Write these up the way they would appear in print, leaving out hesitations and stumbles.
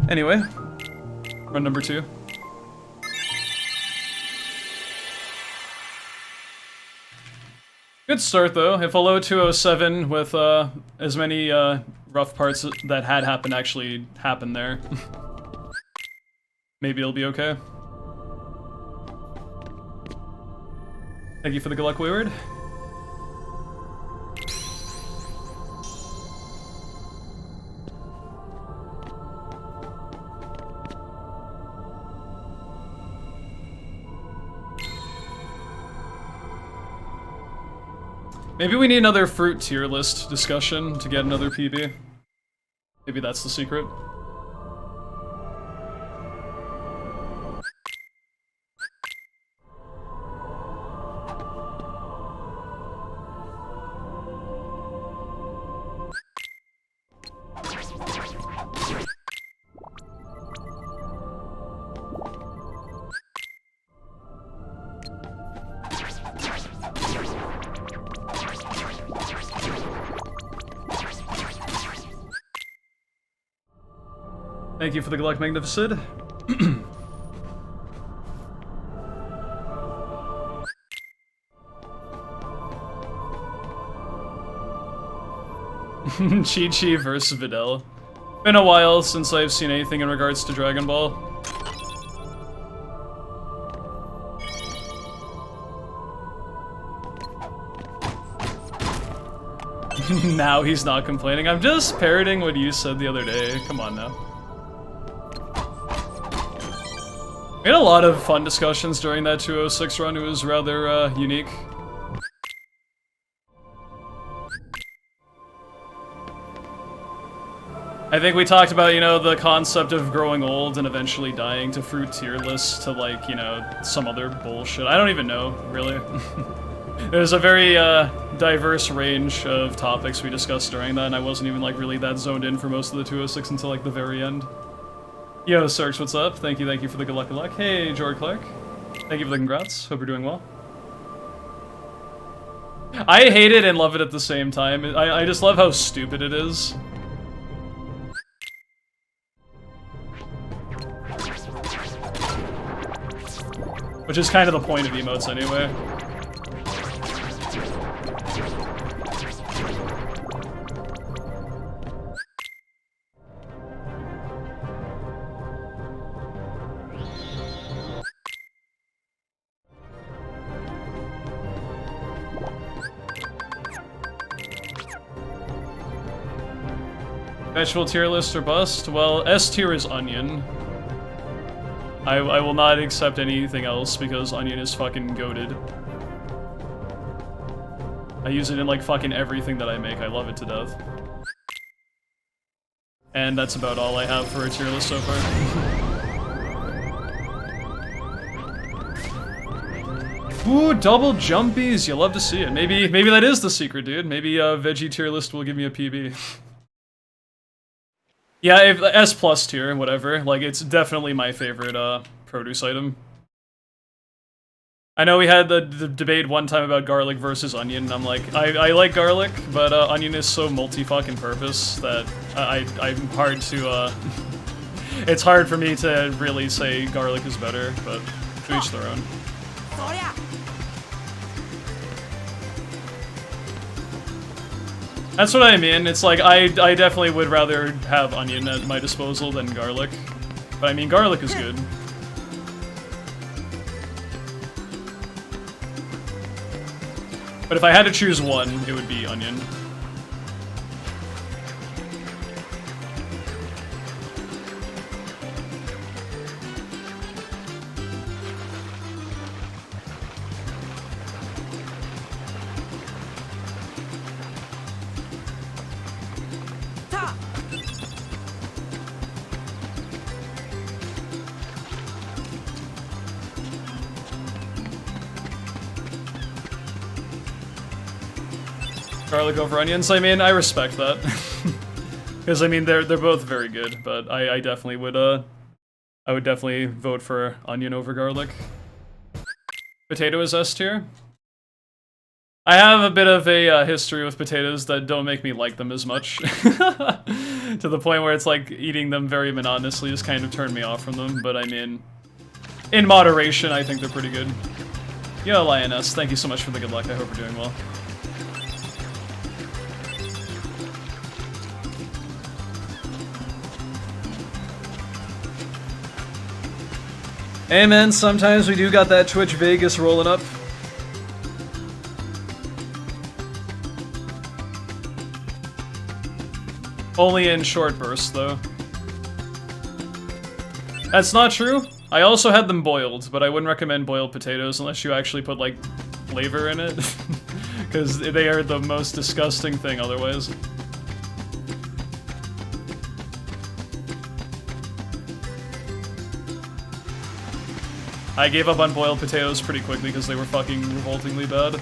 Anyway, run number 2. Good start though. If a low 207 with as many rough parts that had happened actually happened there, maybe it'll be okay. Thank you for the good luck, Wayward. Maybe we need another fruit tier list discussion to get another PB. Maybe that's the secret. Thank you for the good luck, Magnificent. Chi-Chi versus Videl. Been a while since I've seen anything in regards to Dragon Ball. Now he's not complaining. I'm just parroting what you said the other day. Come on now. We had a lot of fun discussions during that 206 run. It was rather unique. I think we talked about, you know, the concept of growing old and eventually dying to fruit tier lists to, like, you know, some other bullshit. I don't even know, really. There's a very diverse range of topics we discussed during that, and I wasn't even, like, really that zoned in for most of the 206 until, like, the very end. Yo, Starch, what's up? Thank you for the good luck. Hey, George Clark. Thank you for the congrats. Hope you're doing well. I hate it and love it at the same time. I just love how stupid it is. Which is kind of the point of emotes anyway. Vegetable tier list or bust? Well, S tier is onion. I will not accept anything else because onion is fucking goated. I use it in like fucking everything that I make. I love it to death. And that's about all I have for a tier list so far. Ooh, double jumpies! You love to see it. Maybe that is the secret, dude. Maybe veggie tier list will give me a PB. Yeah, if S plus tier, whatever. Like, it's definitely my favorite produce item. I know we had the debate one time about garlic versus onion, and I'm like, I like garlic, but onion is so multi-fucking purpose that I'm hard to, it's hard for me to really say garlic is better, but to each their own. That's what I mean. It's like, I definitely would rather have onion at my disposal than garlic. But I mean, garlic is good. But if I had to choose one, it would be onion. Garlic over onions. I mean, I respect that. Because I mean, they're both very good, but I definitely would I would definitely vote for onion over garlic. Potato is S tier. I have a bit of a history with potatoes that don't make me like them as much. To the point where it's like eating them very monotonously just kind of turned me off from them, but I mean, in moderation, I think they're pretty good. Yo, Lioness, thank you so much for the good luck. I hope you're doing well. Hey man, sometimes we do got that Twitch Vegas rolling up. Only in short bursts, though. That's not true. I also had them boiled, but I wouldn't recommend boiled potatoes unless you actually put, like, flavor in it. Because they are the most disgusting thing otherwise. I gave up on boiled potatoes pretty quickly because they were fucking revoltingly bad.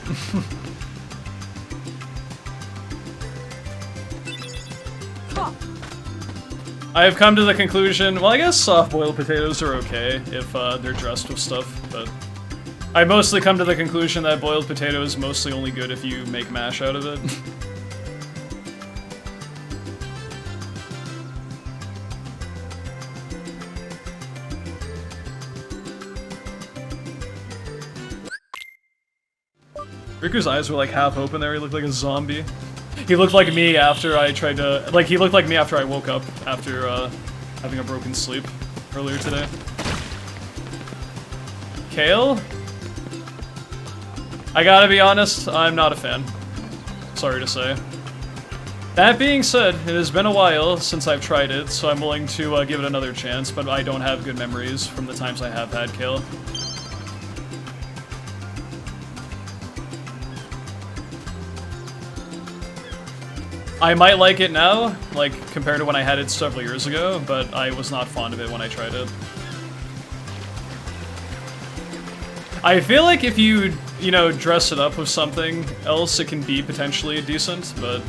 I have come to the conclusion, well, I guess soft-boiled potatoes are okay if they're dressed with stuff, but I mostly come to the conclusion that boiled potato is mostly only good if you make mash out of it. Riku's eyes were like half open there, he looked like a zombie. He looked like me after I tried to, like, he looked like me after I woke up after having a broken sleep earlier today. Kale? I gotta be honest, I'm not a fan. Sorry to say. That being said, it has been a while since I've tried it, so I'm willing to give it another chance, but I don't have good memories from the times I have had kale. I might like it now, like, compared to when I had it several years ago, but I was not fond of it when I tried it. I feel like if you know, dress it up with something else, it can be potentially decent, but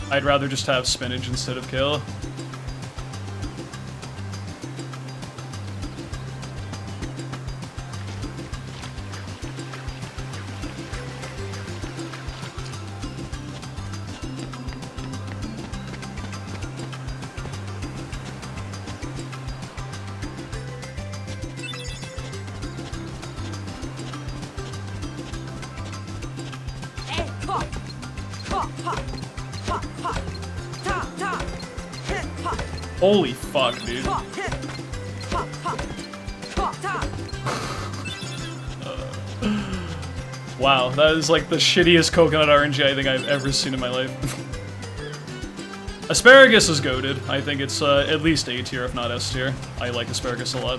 I'd rather just have spinach instead of kale. Holy fuck, dude. Wow, that is like the shittiest coconut RNG I think I've ever seen in my life. Asparagus is goated. I think it's at least A tier, if not S tier. I like asparagus a lot.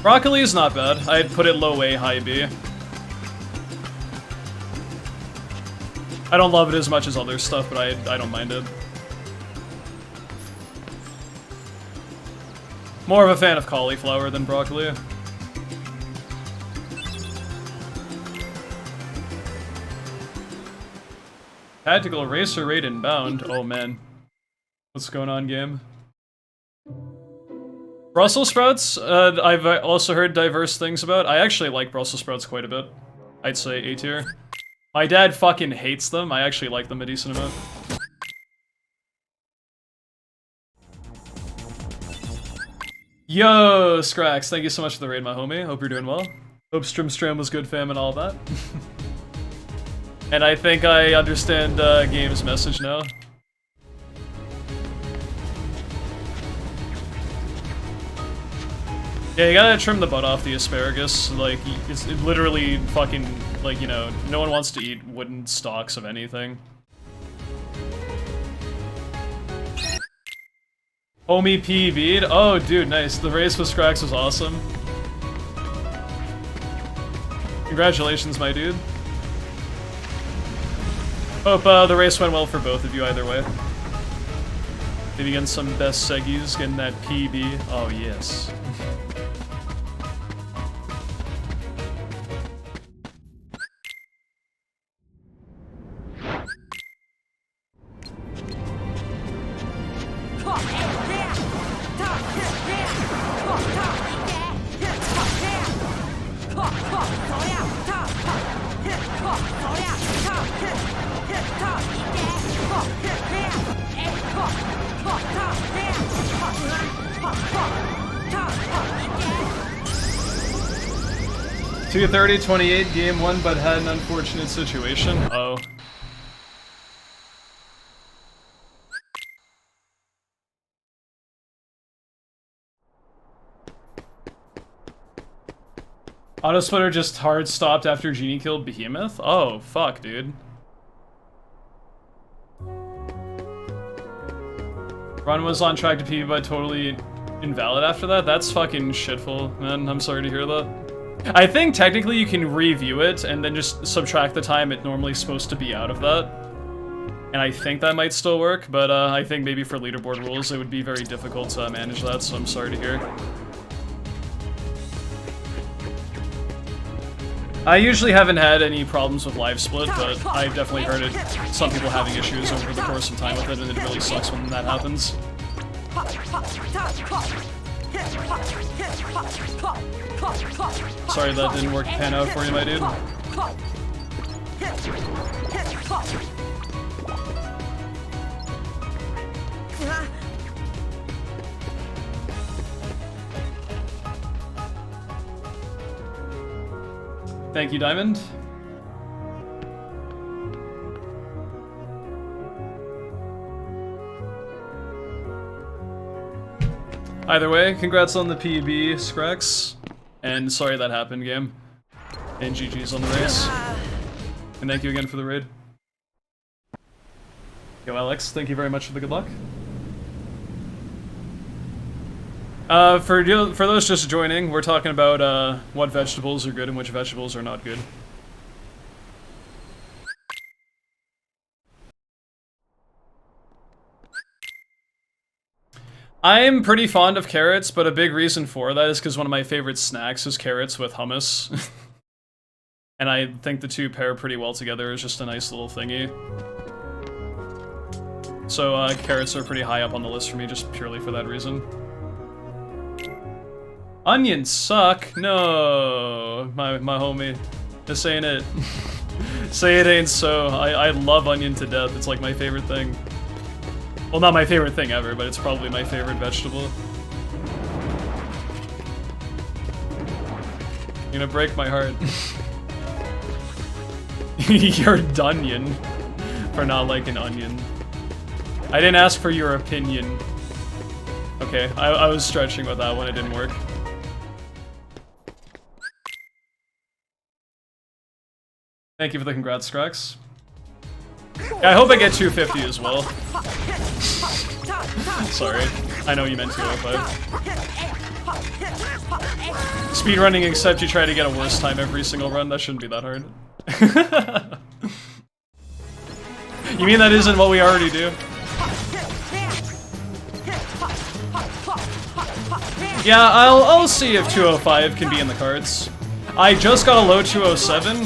Broccoli is not bad. I'd put it low A, high B. I don't love it as much as other stuff, but I don't mind it. More of a fan of cauliflower than broccoli. Tactical racer rate inbound. Oh man. What's going on, game? Brussels sprouts, I've also heard diverse things about. I actually like Brussels sprouts quite a bit. I'd say A tier. My dad fucking hates them. I actually like them a decent amount. Yo, Scrax, thank you so much for the raid, my homie. Hope you're doing well. Hope Strim was good, fam, and all that. And I think I understand Game's message now. Yeah, you gotta trim the butt off the asparagus. Like, it's literally fucking, like, you know, no one wants to eat wooden stalks of anything. Homie PV'd? Oh, dude, nice. The race with Scrax was awesome. Congratulations, my dude. Hope the race went well for both of you either way. Maybe getting some best seggies, getting that PB. Oh, yes. 230, 28, game 1, but had an unfortunate situation. Oh. Autosplitter just hard stopped after Genie killed Behemoth? Oh, fuck, dude. Run was on track to PB, but totally invalid after that? That's fucking shitful, man. I'm sorry to hear that. I think technically you can review it and then just subtract the time it normally is supposed to be out of that. And I think that might still work, but I think maybe for leaderboard rules it would be very difficult to manage that, so I'm sorry to hear. I usually haven't had any problems with live split, but I've definitely heard it. Some people having issues over the course of time with it, and it really sucks when that happens. Sorry that didn't work pan out for you, my dude. Thank you, Diamond. Either way, congrats on the PB, Scrax. And sorry that happened, game. And GG's on the race. And thank you again for the raid. Yo, Alex, thank you very much for the good luck. For those just joining, we're talking about what vegetables are good and which vegetables are not good. I'm pretty fond of carrots, but a big reason for that is because one of my favorite snacks is carrots with hummus. And I think the two pair pretty well together. It's just a nice little thingy. So carrots are pretty high up on the list for me just purely for that reason. Onions suck? No, my homie. This ain't it. Say it ain't so. I love onion to death. It's like my favorite thing. Well, not my favorite thing ever, but it's probably my favorite vegetable. You're gonna break my heart. You're Dunyan for not liking onion. I didn't ask for your opinion. Okay, I was stretching with that one, it didn't work. Thank you for the congrats, Scrax. Yeah, I hope I get 250 as well. Sorry, I know you meant 205. Speedrunning, except you try to get a worse time every single run. That shouldn't be that hard. You mean that isn't what we already do? Yeah, I'll see if 205 can be in the cards. I just got a low 207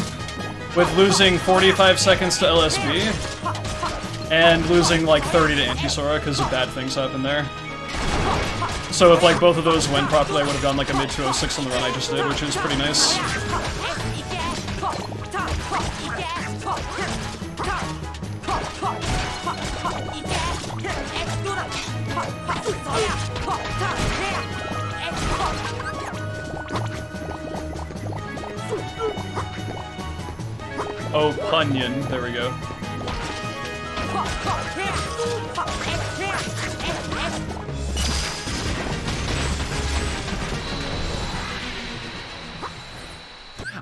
with losing 45 seconds to LSB and losing like 30 to Anti-Sora because of bad things happen there. So if like both of those went properly, I would have gone like a mid 206 on the run I just did, which is pretty nice. Oh, Punyon. There we go.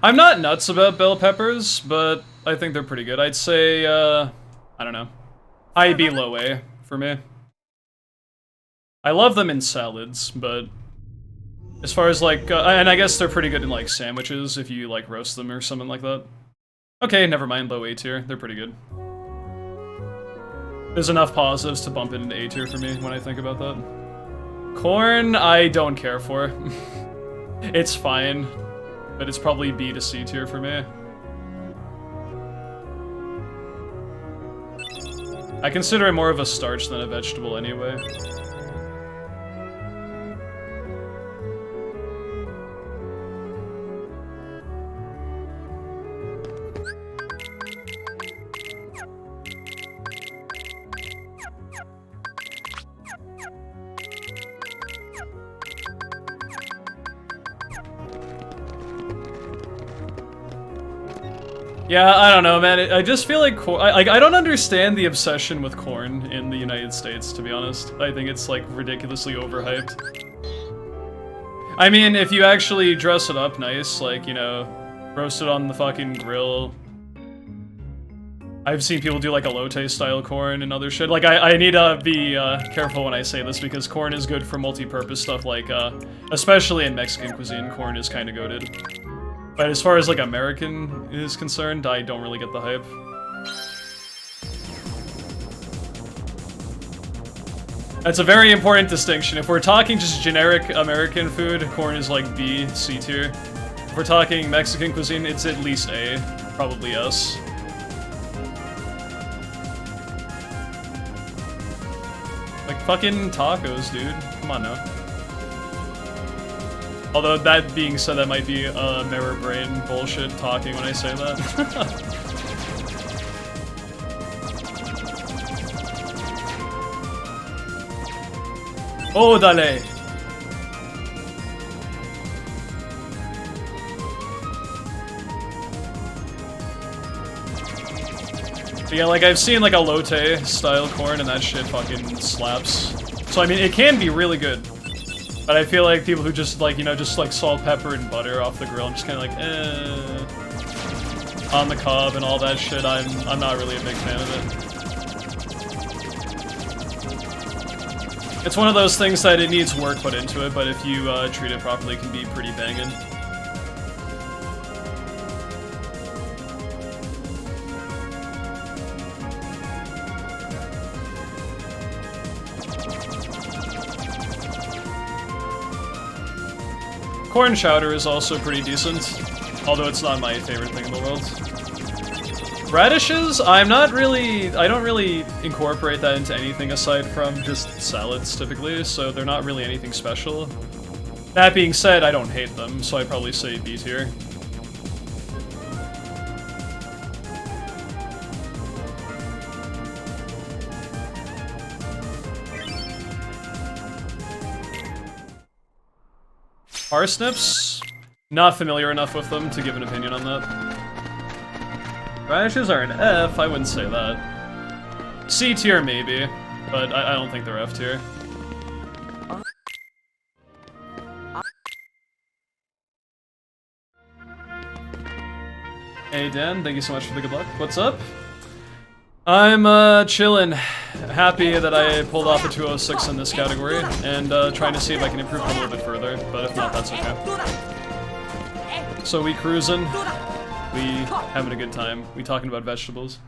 I'm not nuts about bell peppers, but I think they're pretty good. I'd say, I don't know. IB low A for me. I love them in salads, but as far as like, and I guess they're pretty good in like sandwiches if you like roast them or something like that. Okay, never mind, low A tier. They're pretty good. There's enough positives to bump it into A tier for me when I think about that. Corn, I don't care for. It's fine, but it's probably B to C tier for me. I consider it more of a starch than a vegetable anyway. Yeah, I don't know, man. I just feel like I don't understand the obsession with corn in the United States, to be honest. I think it's like ridiculously overhyped. I mean, if you actually dress it up nice, like, you know, roast it on the fucking grill. I've seen people do like elote style corn and other shit. Like, I need to be careful when I say this because corn is good for multi-purpose stuff, like, especially in Mexican cuisine, corn is kind of goated. But as far as like American is concerned, I don't really get the hype. That's a very important distinction. If we're talking just generic American food, corn is like B, C tier. If we're talking Mexican cuisine, it's at least A, probably S. Like fucking tacos, dude. Come on now. Although, that being said, that might be mirror brain bullshit talking when I say that. Oh, dale! But yeah, like, I've seen, like, elote-style corn, and that shit fucking slaps. So, I mean, it can be really good. But I feel like people who just, like, you know, just, like, salt, pepper, and butter off the grill, I'm just kind of like, on the cob and all that shit, I'm not really a big fan of it. It's one of those things that it needs work put into it, but if you treat it properly, it can be pretty banging. Corn chowder is also pretty decent, although it's not my favorite thing in the world. Radishes, I don't really incorporate that into anything aside from just salads typically, so they're not really anything special. That being said, I don't hate them, so I'd probably say B tier. Parsnips? Not familiar enough with them to give an opinion on that. Radishes are an F, I wouldn't say that. C tier maybe, but I don't think they're F tier. Hey Dan, thank you so much for the good luck. What's up? I'm chillin'. Happy that I pulled off a 206 in this category, and trying to see if I can improve it a little bit further, but if not, that's okay. So we cruising, we having a good time, we talking about vegetables.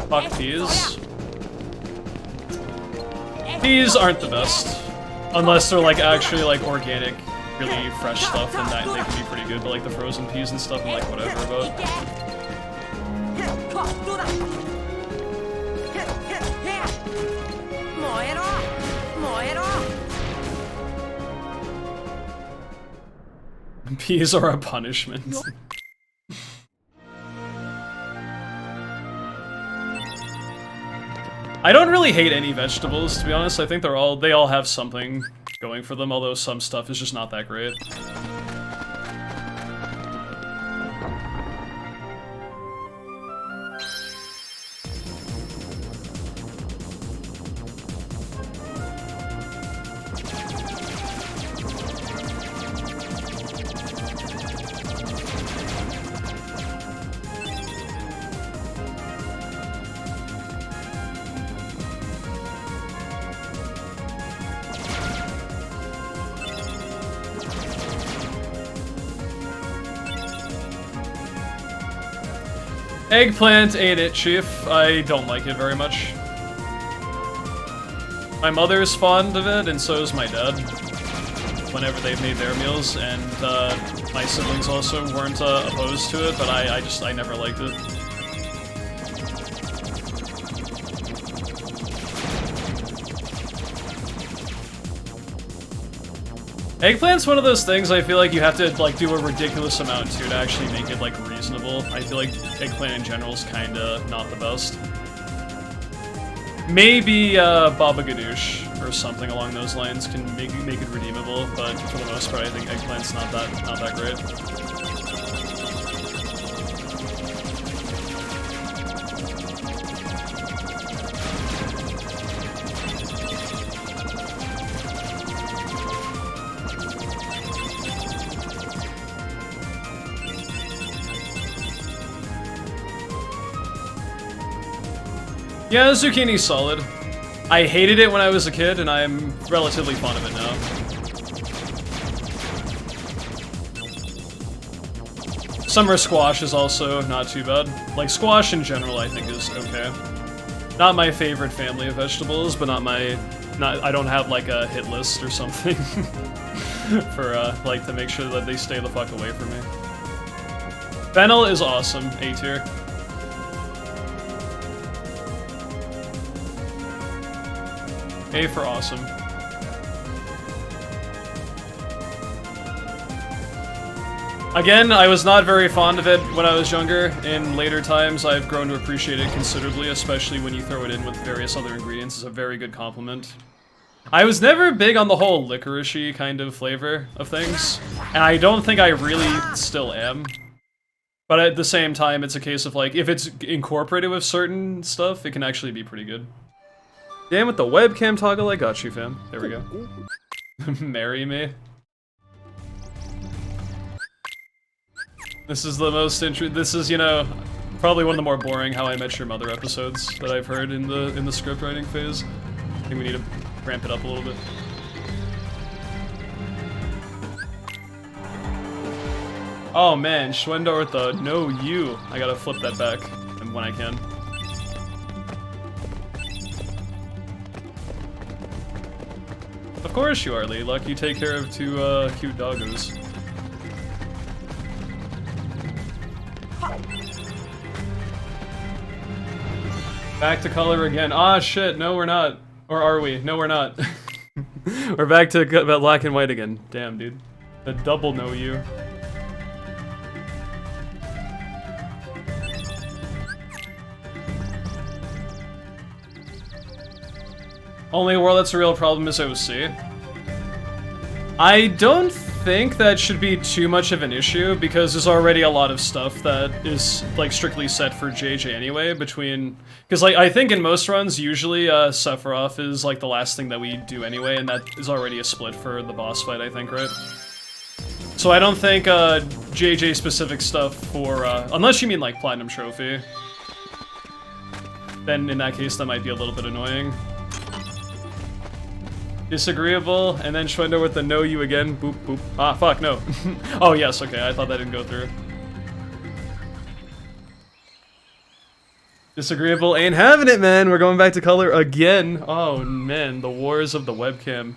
Fuck peas. Peas aren't the best, unless they're like actually like organic, really fresh stuff, and that they can be pretty good, but like the frozen peas and stuff, I'm like whatever about. Peas are a punishment. I don't really hate any vegetables, to be honest. I think they all have something going for them, although some stuff is just not that great. Eggplant ate it, Chief. I don't like it very much. My mother's fond of it, and so is my dad. Whenever they've made their meals, and my siblings also weren't opposed to it, but I never liked it. Eggplant's one of those things I feel like you have to like do a ridiculous amount to actually make it like reasonable. I feel like eggplant in general is kinda not the best. Maybe Baba Ganoush. or something along those lines can make it redeemable, but for the most part I think eggplant's not that great. Yeah, zucchini's solid. I hated it when I was a kid, and I'm relatively fond of it now. Summer squash is also not too bad. Like, squash in general I think is okay. Not my favorite family of vegetables, but I don't have like a hit list or something for like to make sure that they stay the fuck away from me. Fennel is awesome, A tier. A for awesome. Again, I was not very fond of it when I was younger. In later times, I've grown to appreciate it considerably, especially when you throw it in with various other ingredients. It's a very good compliment. I was never big on the whole licorice-y kind of flavor of things, and I don't think I really still am. But at the same time, it's a case of like, if it's incorporated with certain stuff, it can actually be pretty good. Damn, with the webcam toggle, I got you, fam. There we go. Marry me. This is the most this is, you know, probably one of the more boring How I Met Your Mother episodes that I've heard in the script writing phase. I think we need to ramp it up a little bit. Oh man, Schwendor with the no you. I gotta flip that back when I can. Of course you are, Lee. Luck you take care of two cute doggos. Back to color again. Ah shit, no we're not. Or are we? No we're not. We're back to black and white again. Damn, dude. The double no you. Only world that's a real problem is OC. I don't think that should be too much of an issue because there's already a lot of stuff that is like strictly set for JJ anyway between, because like I think in most runs usually Sephiroth is like the last thing that we do anyway, and that is already a split for the boss fight, I think, right? So I don't think JJ specific stuff for unless you mean like Platinum Trophy, then in that case that might be a little bit annoying. Disagreeable, and then Schwender with the no you again. Boop, boop. Ah, fuck, no. Oh, yes, okay, I thought that didn't go through. Disagreeable ain't having it, man. We're going back to color again. Oh, man, the wars of the webcam.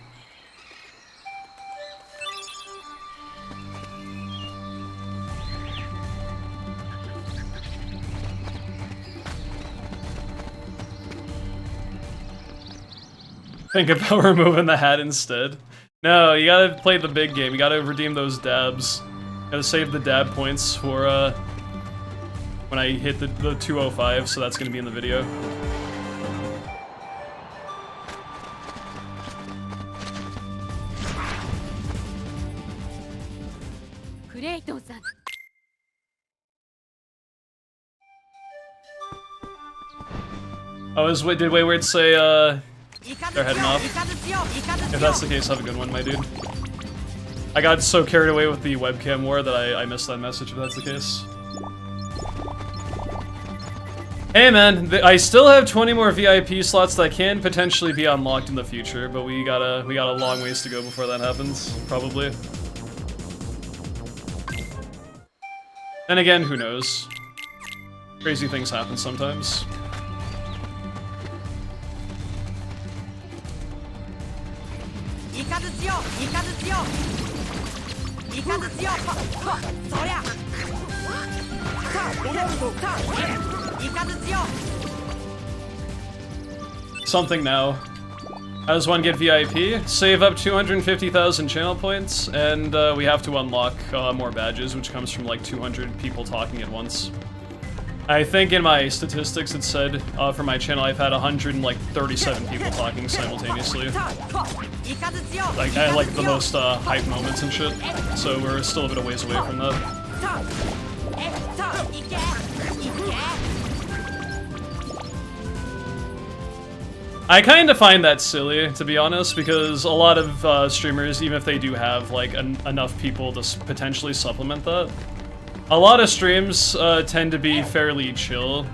Think about removing the hat instead. No, you gotta play the big game. You gotta redeem those dabs. Gotta save the dab points for, when I hit the 205, so that's gonna be in the video. Oh, did Wayward say, they're heading off? If that's the case, have a good one, my dude. I got so carried away with the webcam war that I missed that message, if that's the case. Hey man, I still have 20 more VIP slots that can potentially be unlocked in the future, but we got a long ways to go before that happens, probably. And again, who knows? Crazy things happen sometimes. Something now. How does one get VIP? Save up 250,000 channel points, and we have to unlock more badges, which comes from like 200 people talking at once. I think in my statistics it said for my channel I've had 137 people talking simultaneously. Like I like the most hype moments and shit. So we're still a bit of ways away from that. I kind of find that silly, to be honest, because a lot of streamers, even if they do have like enough people to potentially supplement that, a lot of streams tend to be fairly chill,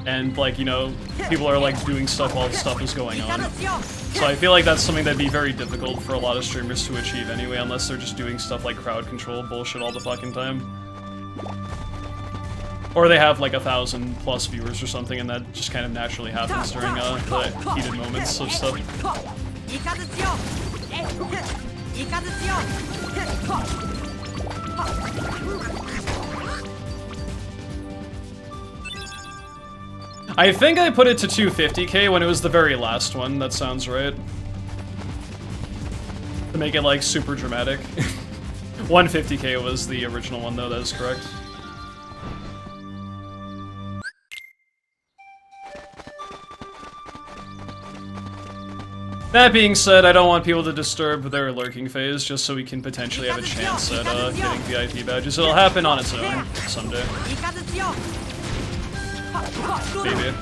and like, you know, people are like doing stuff while stuff is going on. So I feel like that's something that'd be very difficult for a lot of streamers to achieve anyway, unless they're just doing stuff like crowd control bullshit all the fucking time. Or they have like 1,000+ viewers or something, and that just kind of naturally happens during the heated moments of stuff. I think I put it to 250k when it was the very last one, that sounds right. To make it like super dramatic. 150k was the original one though, that is correct. That being said, I don't want people to disturb their lurking phase just so we can potentially have a chance at getting VIP badges. It'll happen on its own someday. Maybe.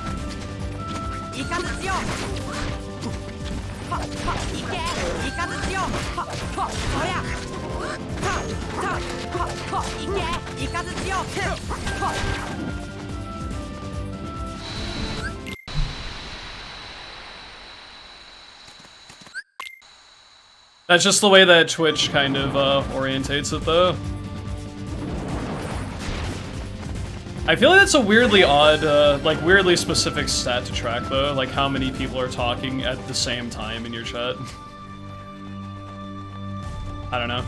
That's just the way that Twitch kind of orientates it, though. I feel like that's a weirdly odd, like weirdly specific stat to track, though. Like how many people are talking at the same time in your chat. I don't know.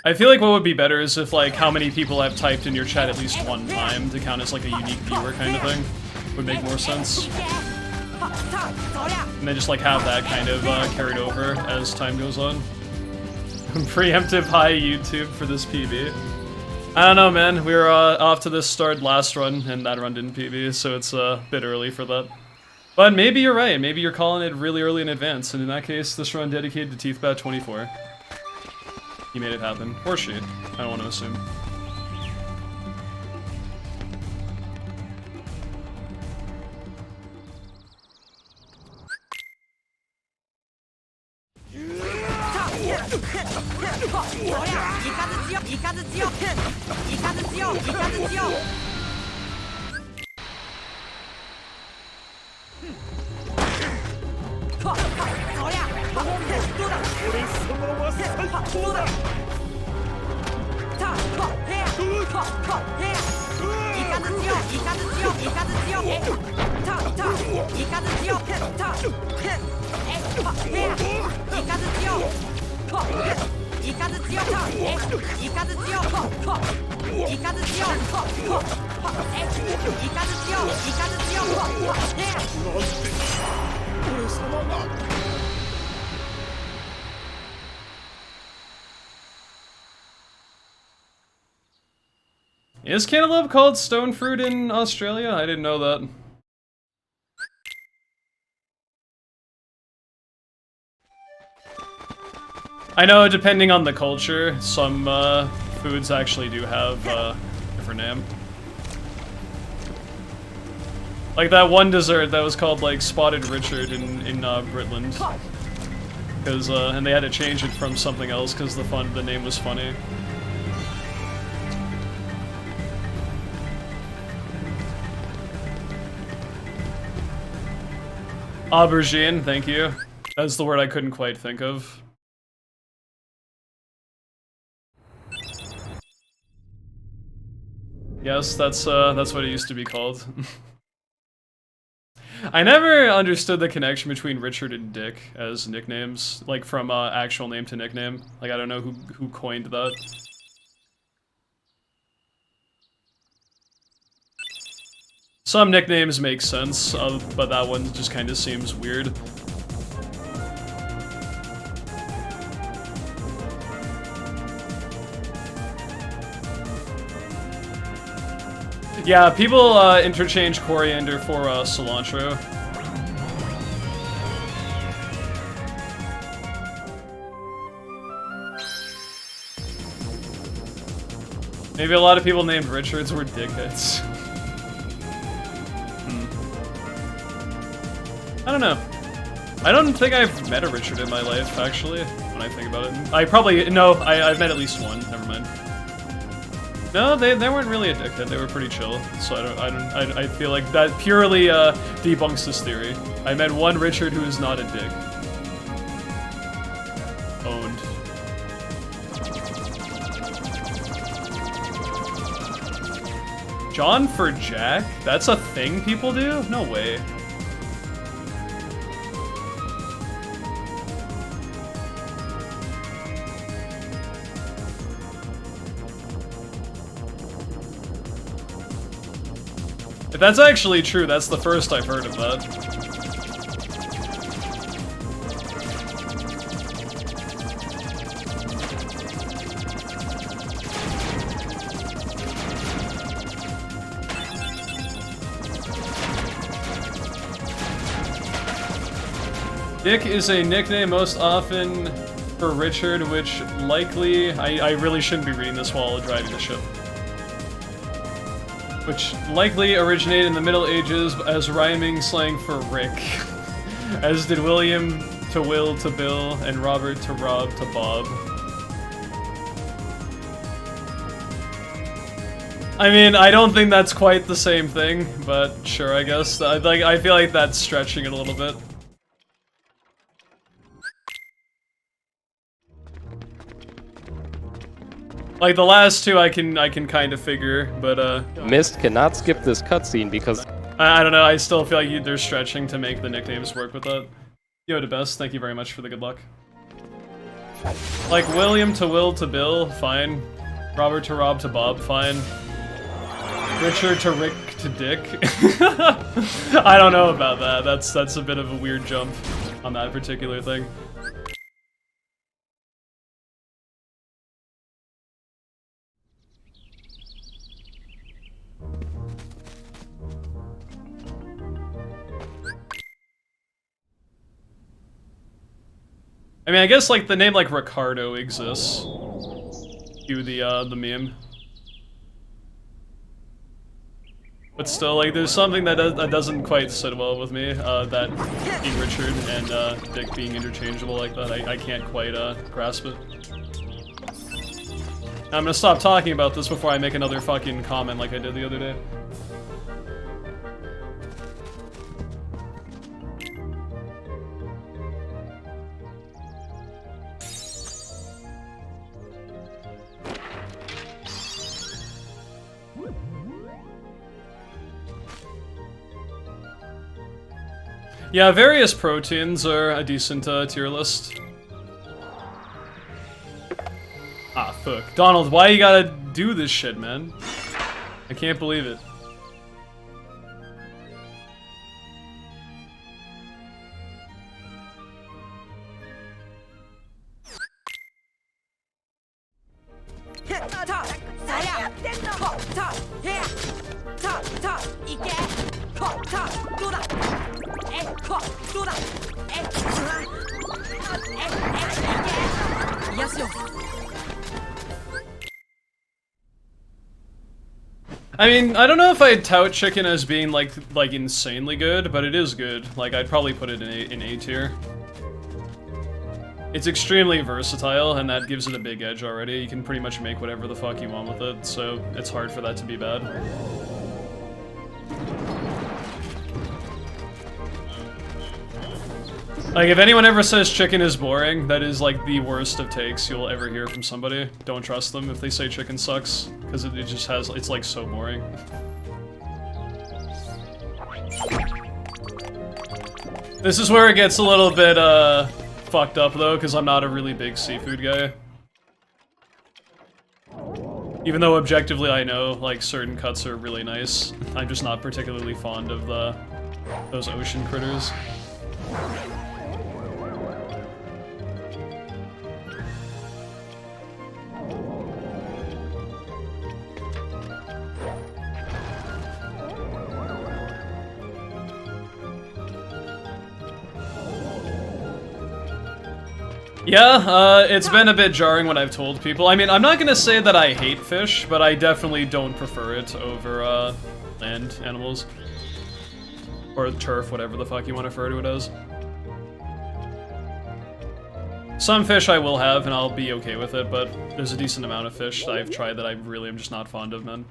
I feel like what would be better is if, like, how many people have typed in your chat at least one time to count as, like, a unique viewer kind of thing. Would make more sense. And then just, like, have that kind of carried over as time goes on. Preemptive high YouTube for this PB. I don't know, man. We were off to this start last run, and that run didn't PB, so it's a bit early for that. But maybe you're right. Maybe you're calling it really early in advance, and in that case, this run dedicated to TeethBat24. He made it happen. Or she. I don't want to assume. Is cantaloupe called stone fruit in Australia? I didn't know that. I know, depending on the culture, some foods actually do have a different name. Like that one dessert that was called like Spotted Richard in Britland. Because and they had to change it from something else because the name was funny. Aubergine, thank you. That's the word I couldn't quite think of. Yes, that's what it used to be called. I never understood the connection between Richard and Dick as nicknames, like from actual name to nickname. Like I don't know who coined that. Some nicknames make sense, but that one just kind of seems weird. Yeah, people interchange coriander for cilantro. Maybe a lot of people named Richards were dickheads. I don't know. I don't think I've met a Richard in my life, actually, when I think about it. I probably, no, I've met at least one, never mind. No, they weren't really a dickhead, they were pretty chill, so I feel like that purely debunks this theory. I met one Richard who is not a dick. Owned. John for Jack? That's a thing people do? No way. If that's actually true, that's the first I've heard of that. Dick is a nickname most often for Richard, which likely... I really shouldn't be reading this while driving the ship. Which likely originated in the Middle Ages as rhyming slang for Rick. As did William to Will to Bill, and Robert to Rob to Bob. I mean, I don't think that's quite the same thing, but sure, I guess. I feel like that's stretching it a little bit. Like the last two I can kind of figure, but Mist cannot skip this cutscene because I don't know, I still feel like they're stretching to make the nicknames work with that. Yo to Best, thank you very much for the good luck. Like William to Will to Bill, fine. Robert to Rob to Bob, fine. Richard to Rick to Dick. I don't know about that. That's a bit of a weird jump on that particular thing. I mean, I guess like the name like Ricardo exists. Cue the meme. But still, like, there's something that doesn't quite sit well with me. That being Richard and Dick being interchangeable like that, I can't quite grasp it. I'm gonna stop talking about this before I make another fucking comment like I did the other day. Yeah, various proteins are a decent tier list. Ah, fuck. Donald, why you gotta do this shit, man? I can't believe it. I mean, I don't know if I'd tout chicken as being like insanely good, but it is good. Like, I'd probably put it in A tier. It's extremely versatile, and that gives it a big edge already. You can pretty much make whatever the fuck you want with it, so it's hard for that to be bad. Like, if anyone ever says chicken is boring, that is like the worst of takes you'll ever hear from somebody. Don't trust them if they say chicken sucks, because it just has, it's like so boring. This is where it gets a little bit fucked up though, because I'm not a really big seafood guy. Even though objectively I know, like, certain cuts are really nice, I'm just not particularly fond of those ocean critters. Yeah, it's been a bit jarring when I've told people. I mean, I'm not gonna say that I hate fish, but I definitely don't prefer it over, land animals. Or turf, whatever the fuck you want to refer to it as. Some fish I will have, and I'll be okay with it, but there's a decent amount of fish that I've tried that I really am just not fond of, man.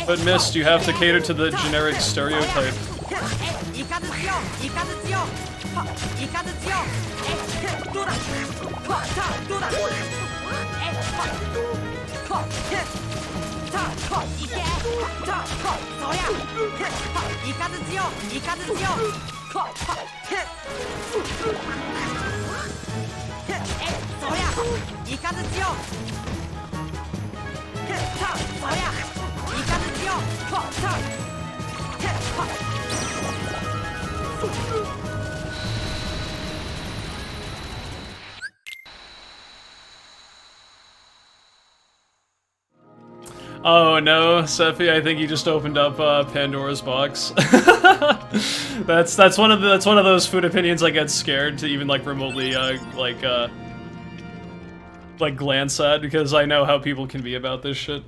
But Mist, you have to cater to the generic stereotype. Oh no, Sephi, I think you just opened up Pandora's box. that's one of those food opinions I get scared to even like remotely like glance at, because I know how people can be about this shit.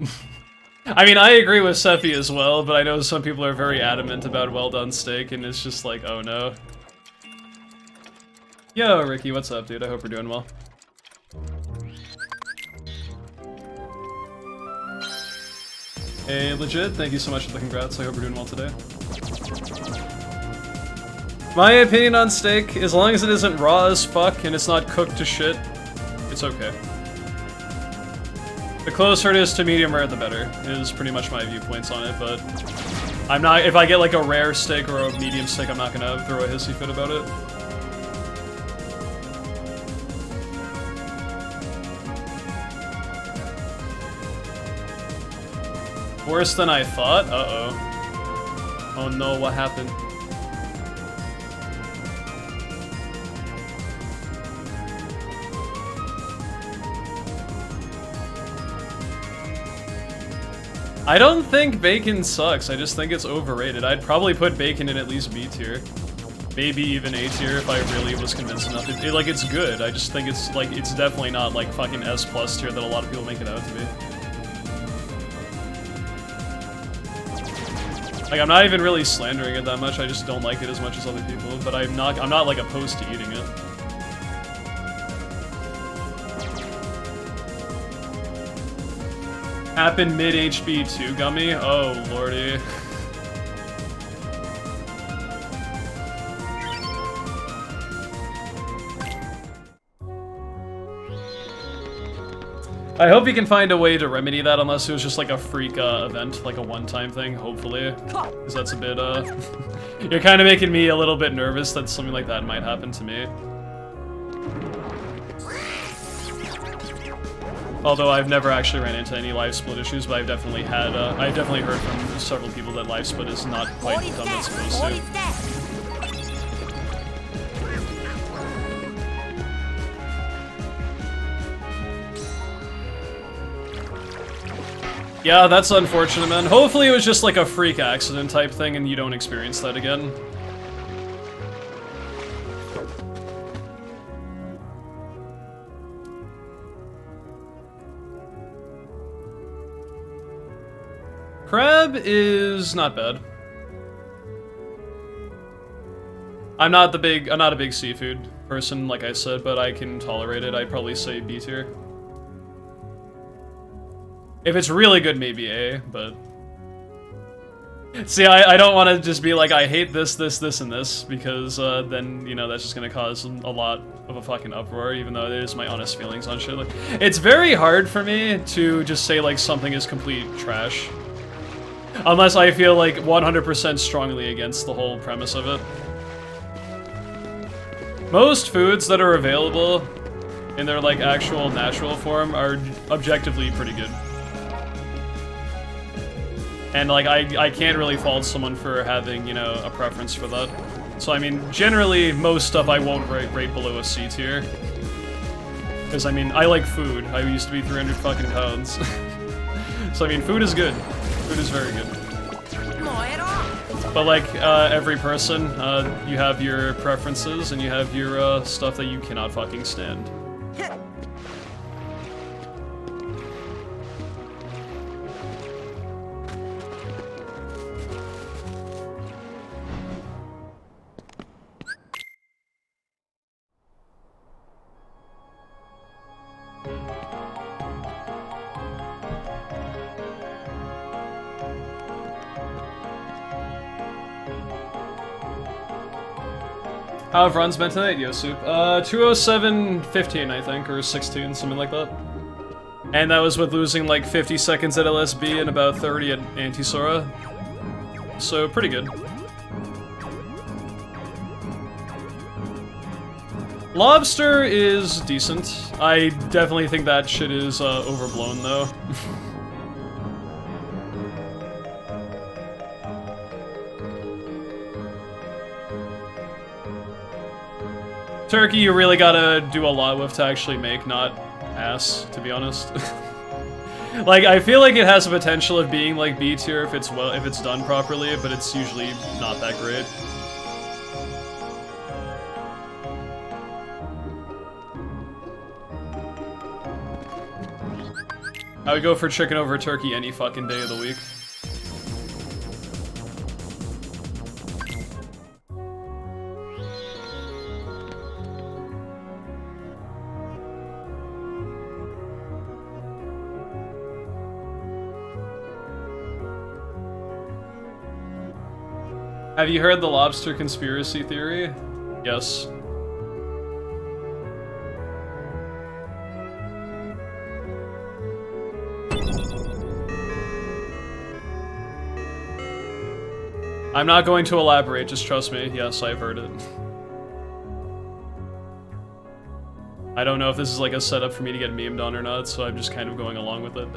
I mean, I agree with Sephi as well, but I know some people are very adamant about well done steak, and it's just like, oh no. Yo, Ricky, what's up, dude? I hope you're doing well. Hey, legit, thank you so much for the congrats. I hope you're doing well today. My opinion on steak, as long as it isn't raw as fuck and it's not cooked to shit, it's okay. The closer it is to medium rare, the better, is pretty much my viewpoints on it, but I'm not, if I get like a rare steak or a medium steak, I'm not gonna throw a hissy fit about it. Worse than I thought? Uh-oh. Oh no, what happened? I don't think bacon sucks, I just think it's overrated. I'd probably put bacon in at least B tier. Maybe even A tier if I really was convinced enough. Like, it's good, I just think it's, like, it's definitely not, like, fucking S+ tier that a lot of people make it out to be. Like, I'm not even really slandering it that much, I just don't like it as much as other people, but I'm not like opposed to eating it. Happened mid-HB2 gummy? Oh, lordy. I hope you can find a way to remedy that, unless it was just like a freak event, like a one-time thing, hopefully. Because that's a bit, you're kind of making me a little bit nervous that something like that might happen to me. Although I've never actually ran into any live split issues, but I've definitely had, I've definitely heard from several people that live split is not quite done what it's supposed to. Yeah, that's unfortunate, man. Hopefully it was just like a freak accident type thing and you don't experience that again. Crab is not bad. I'm not a big seafood person, like I said, but I can tolerate it. I'd probably say B tier. If it's really good, maybe A, but... See, I don't want to just be like, I hate this, this, and this, because then, you know, that's just gonna cause a lot of a fucking uproar, even though it is my honest feelings on shit. Like, it's very hard for me to just say, like, something is complete trash. Unless I feel, like, 100% strongly against the whole premise of it. Most foods that are available in their like actual natural form are objectively pretty good. And like I can't really fault someone for having, you know, a preference for that. So I mean, generally most stuff I won't rate below a C tier. Because I mean, I like food. I used to be 300 fucking pounds. So I mean, food is good. Food is very good. But like every person, you have your preferences and you have your stuff that you cannot fucking stand. How have runs been tonight, Yosup? 207.15, I think, or 16, something like that. And that was with losing like 50 seconds at LSB and about 30 at Anti-Sora. So, pretty good. Lobster is decent. I definitely think that shit is overblown, though. Turkey, you really gotta do a lot with to actually make, not ass, to be honest. Like, I feel like it has the potential of being like B tier if it's done properly, but it's usually not that great. I would go for chicken over turkey any fucking day of the week. Have you heard the lobster conspiracy theory? Yes. I'm not going to elaborate, just trust me. Yes, I've heard it. I don't know if this is like a setup for me to get memed on or not, so I'm just kind of going along with it.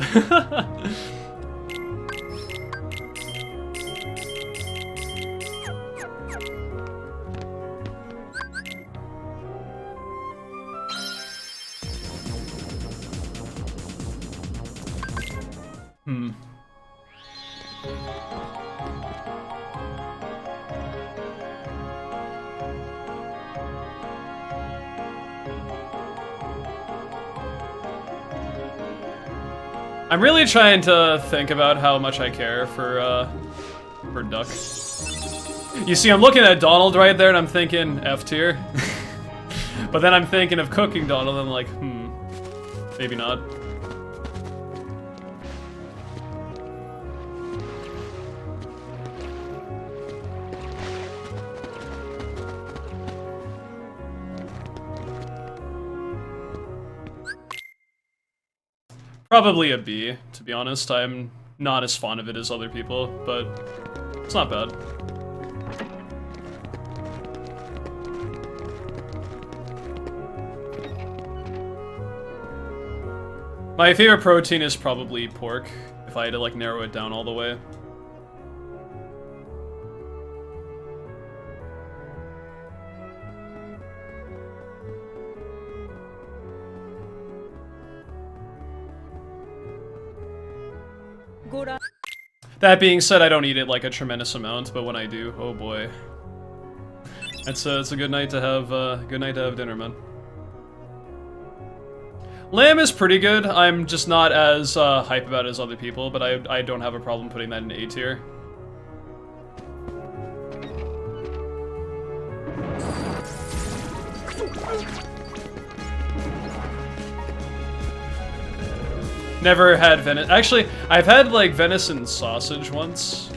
I'm really trying to think about how much I care for Duck. You see, I'm looking at Donald right there and I'm thinking F tier. But then I'm thinking of cooking Donald and I'm like, maybe not. Probably a B, to be honest. I'm not as fond of it as other people, but it's not bad. My favorite protein is probably pork, if I had to like narrow it down all the way. That being said, I don't eat it like a tremendous amount, but when I do, oh boy. It's a good night to have dinner, man. Lamb is pretty good. I'm just not as hype about it as other people, but I don't have a problem putting that in A tier. Never had venison. Actually, I've had like venison sausage once,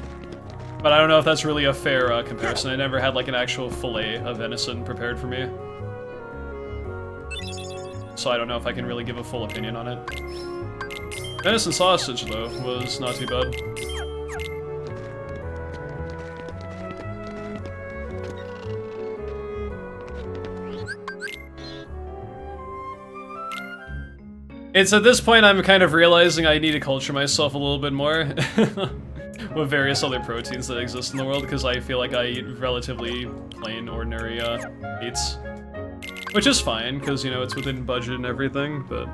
but I don't know if that's really a fair comparison. I never had like an actual fillet of venison prepared for me, so I don't know if I can really give a full opinion on it. Venison sausage though was not too bad. It's at this point I'm kind of realizing I need to culture myself a little bit more with various other proteins that exist in the world, because I feel like I eat relatively plain, ordinary meats. Which is fine, because, you know, it's within budget and everything, but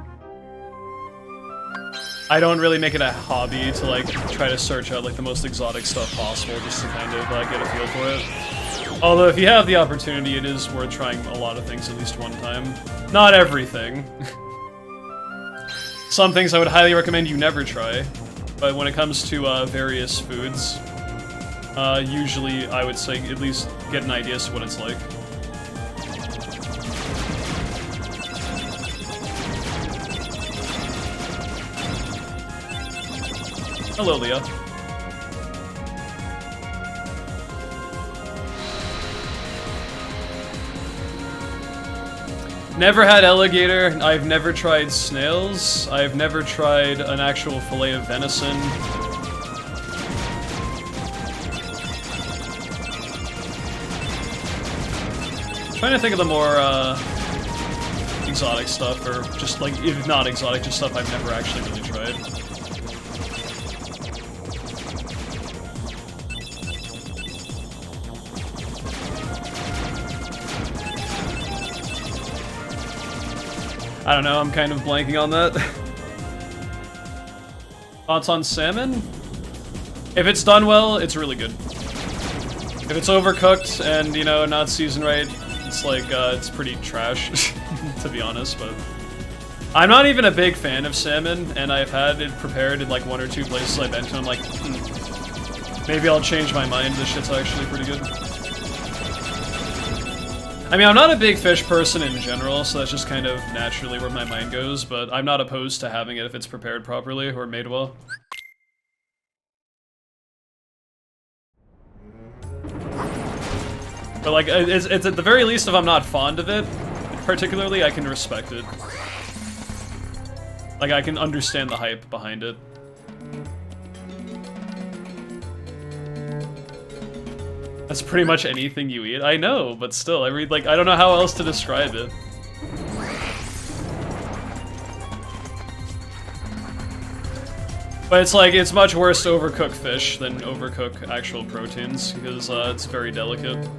I don't really make it a hobby to, like, try to search out, like, the most exotic stuff possible just to kind of, get a feel for it. Although, if you have the opportunity, it is worth trying a lot of things at least one time. Not everything. Some things I would highly recommend you never try, but when it comes to various foods, usually I would say at least get an idea as to what it's like. Hello, Leah. Never had alligator. I've never tried snails. I've never tried an actual fillet of venison. I'm trying to think of the more exotic stuff, or just like, if not exotic, just stuff I've never actually really tried. I don't know, I'm kind of blanking on that. Thoughts on salmon? If it's done well, it's really good. If it's overcooked and, you know, not seasoned right, it's like, it's pretty trash, to be honest, but... I'm not even a big fan of salmon, and I've had it prepared in, like, 1 or 2 places I've been to, and I'm like, maybe I'll change my mind, this shit's actually pretty good. I mean, I'm not a big fish person in general, so that's just kind of naturally where my mind goes, but I'm not opposed to having it if it's prepared properly or made well. But like, it's at the very least, if I'm not fond of it, particularly, I can respect it. Like, I can understand the hype behind it. That's pretty much anything you eat. I know, but still, I don't know how else to describe it. But it's like, it's much worse to overcook fish than overcook actual proteins, because it's very delicate.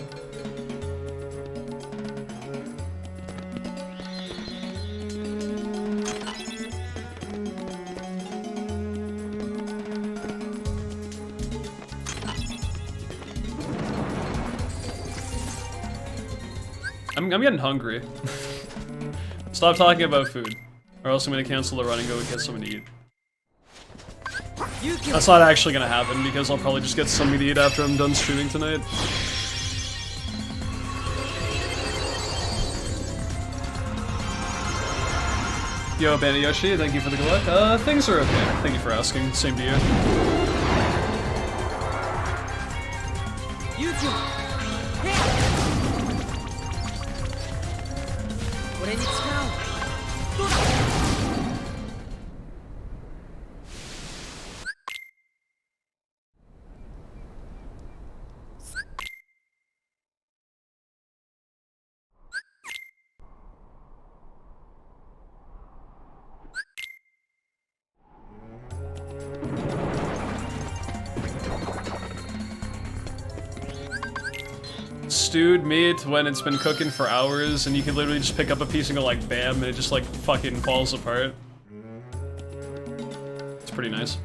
I'm getting hungry. Stop talking about food, or else I'm gonna cancel the run and go get something to eat. That's not actually gonna happen, because I'll probably just get something to eat after I'm done streaming tonight. Yo, Banayoshi, thank you for the good luck. Things are okay. Thank you for asking. Same to you. Stewed meat when it's been cooking for hours, and you can literally just pick up a piece and go like bam, and it just like fucking falls apart. It's pretty nice.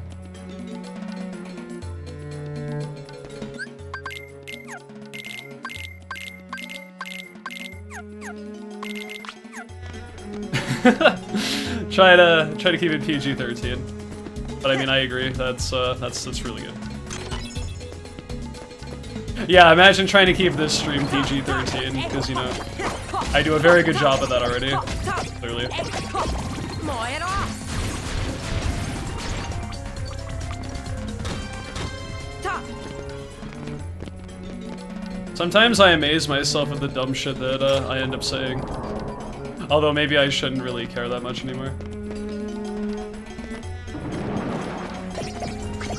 try to keep it PG-13. But I mean, I agree. That's really good. Yeah, imagine trying to keep this stream PG-13, because, you know, I do a very good job of that already, clearly. Sometimes I amaze myself at the dumb shit that I end up saying. Although maybe I shouldn't really care that much anymore.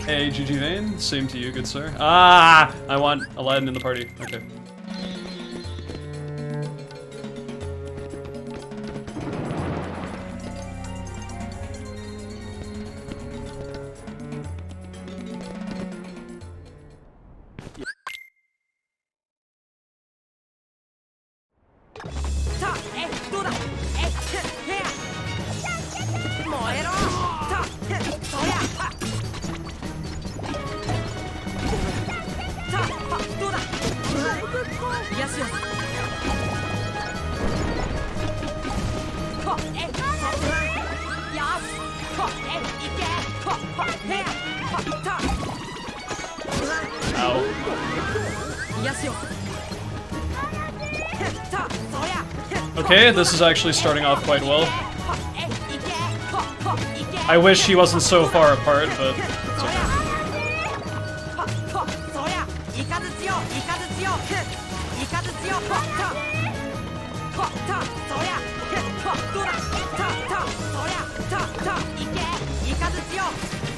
Hey, GG Vane, same to you, good sir. Ah, I want Aladdin in the party. Okay. Okay, this is actually starting off quite well. I wish he wasn't so far apart, but it's okay.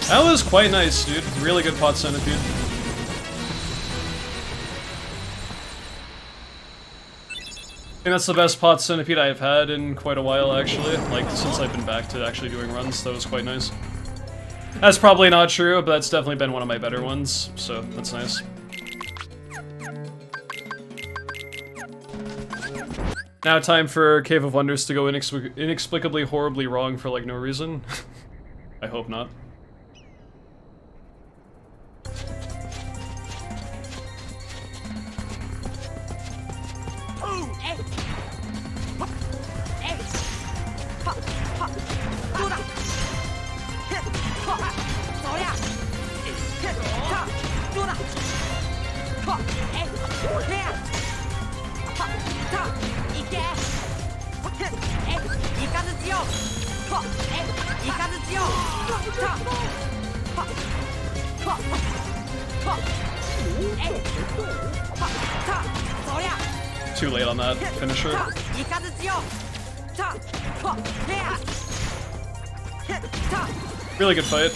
That was quite nice, dude. Really good pot centipede. I think that's the best pot centipede I've had in quite a while, actually. Like, since I've been back to actually doing runs, that was quite nice. That's probably not true, but that's definitely been one of my better ones, so that's nice. Now time for Cave of Wonders to go inexplicably horribly wrong for, like, no reason. I hope not. Too late on that finisher. Really good fight.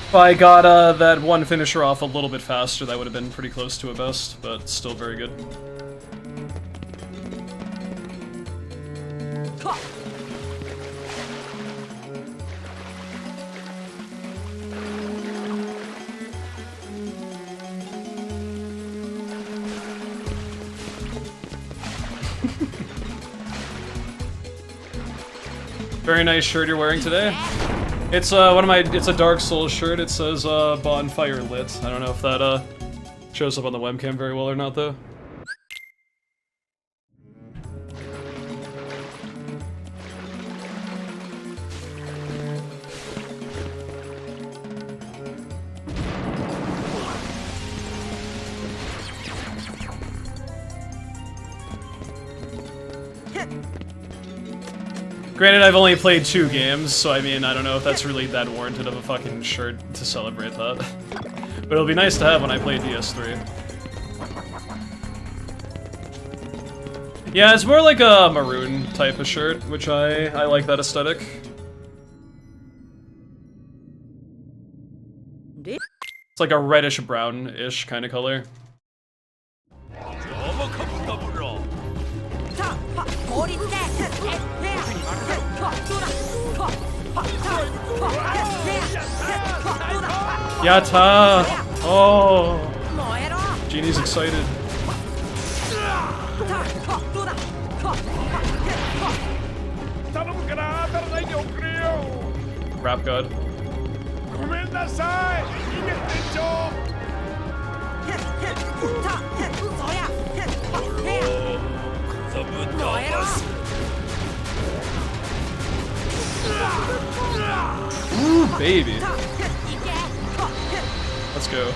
If I got that one finisher off a little bit faster, that would have been pretty close to a best, but still very good. Very nice shirt you're wearing today. It's it's a Dark Souls shirt. It says bonfire lit. I don't know if that shows up on the webcam very well or not though. Granted, I've only played 2 games, so I mean, I don't know if that's really that warranted of a fucking shirt to celebrate that. But it'll be nice to have when I play DS3. Yeah, it's more like a maroon type of shirt, which I like that aesthetic. It's like a reddish-brown-ish kind of color. Yatta! Oh! Genie's excited. Rap God. Ooh, baby. Let's go.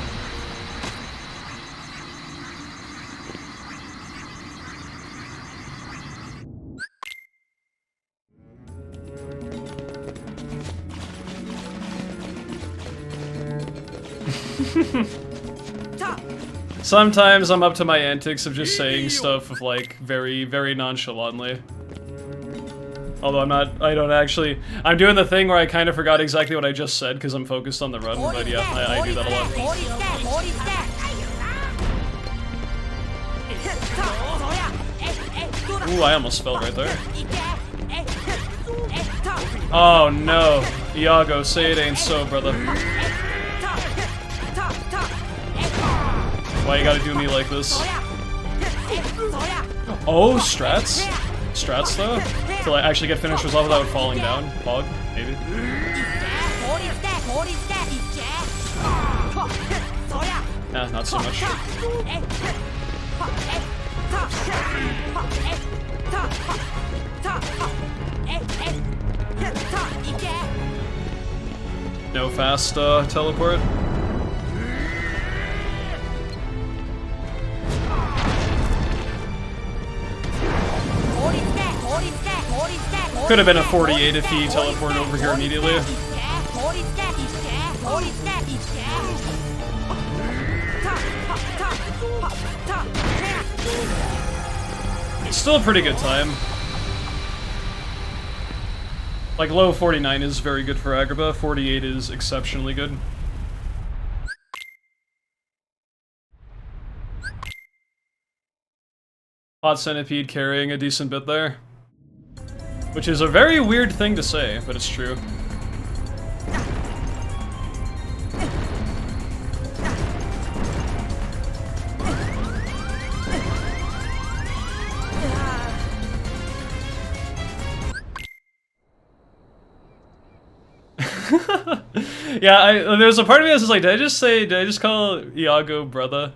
Sometimes I'm up to my antics of just saying stuff of like very, very nonchalantly. Although I'm doing the thing where I kind of forgot exactly what I just said because I'm focused on the run, but yeah, I do that a lot. Ooh, I almost fell right there. Oh no, Iago, say it ain't so, brother. Why you gotta do me like this? Oh, strats? Strats though? To like actually get finishers off without falling down? Fog? Maybe? Nah, not so much. No fast teleport. Could have been a 48 if he teleported over here immediately. It's still a pretty good time. Like, low 49 is very good for Agrabah, 48 is exceptionally good. Hot Centipede carrying a decent bit there. Which is a very weird thing to say, but it's true. Yeah, there's a part of me that's just like, did I just call Iago brother?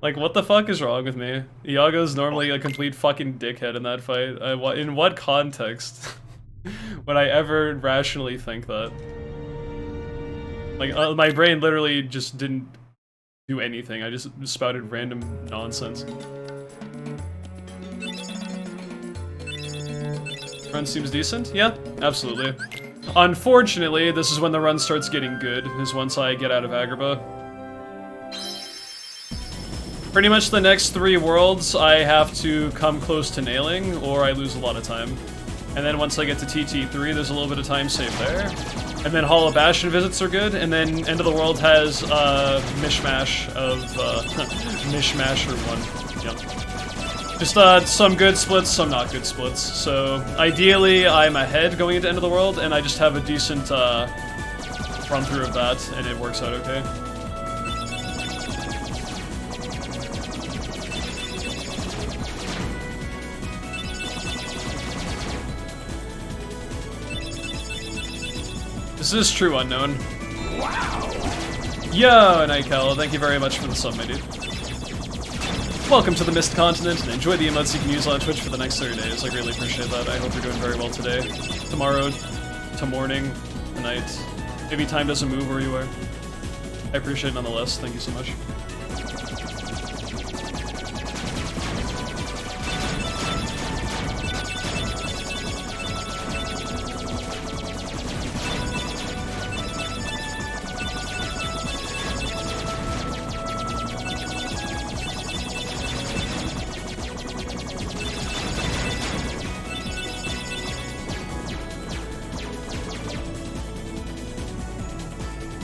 Like, what the fuck is wrong with me? Iago's normally a complete fucking dickhead in that fight. In what context would I ever rationally think that? Like, my brain literally just didn't do anything. I just spouted random nonsense. Run seems decent? Yeah, absolutely. Unfortunately, this is when the run starts getting good, is once I get out of Agrabah. Pretty much the next 3 worlds, I have to come close to nailing, or I lose a lot of time. And then once I get to TT3, there's a little bit of time saved there. And then Hall of Bastion visits are good, and then End of the World has mishmash of mishmasher 1. Yep. Just some good splits, some not good splits. So ideally, I'm ahead going into End of the World, and I just have a decent run through of that, and it works out okay. This is true unknown. Wow. Yo, Nightcal, thank you very much for the sub, my dude. Welcome to the Mist Continent, and enjoy the emotes you can use on Twitch for the next 30 days. I greatly appreciate that. I hope you're doing very well today, tomorrow, to morning, tonight. Maybe time doesn't move where you are. I appreciate it nonetheless. Thank you so much.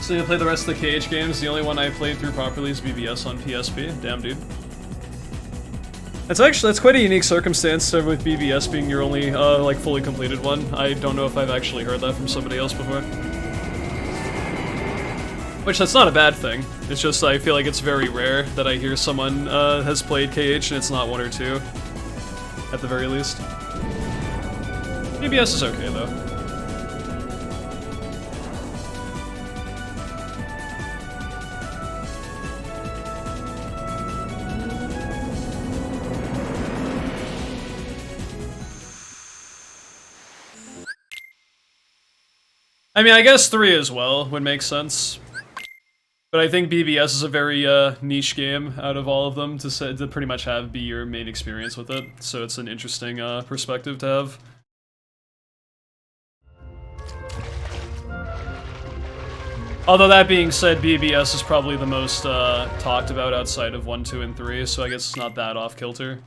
So you play the rest of the KH games. The only one I played through properly is BBS on PSP. Damn, dude. That's quite a unique circumstance with BBS being your only like fully completed one. I don't know if I've actually heard that from somebody else before. Which that's not a bad thing. It's just I feel like it's very rare that I hear someone has played KH and it's not 1 or 2, at the very least. BBS is okay though. I mean, I guess 3 as well would make sense. But I think BBS is a very niche game out of all of them to pretty much be your main experience with it. So it's an interesting perspective to have. Although that being said, BBS is probably the most talked about outside of 1, 2, and 3, so I guess it's not that off kilter.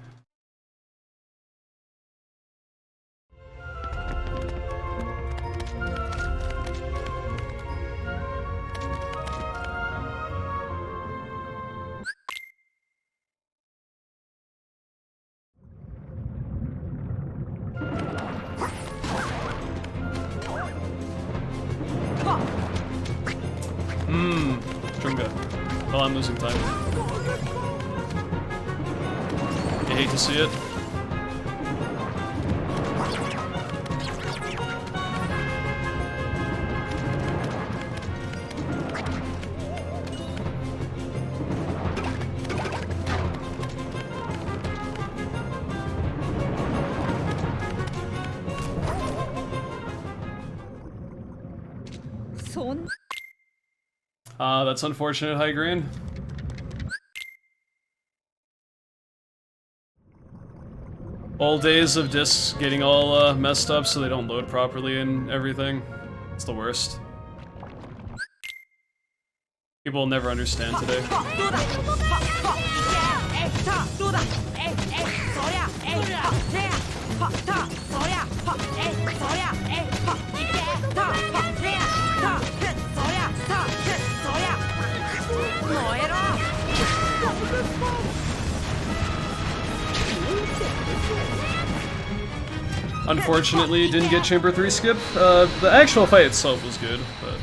Well, I'm losing time. hate to see it. That's unfortunate, High Green. Old days of discs getting all messed up so they don't load properly and everything. It's the worst. People will never understand today. Unfortunately, didn't get Chamber 3 skip. The actual fight itself was good, but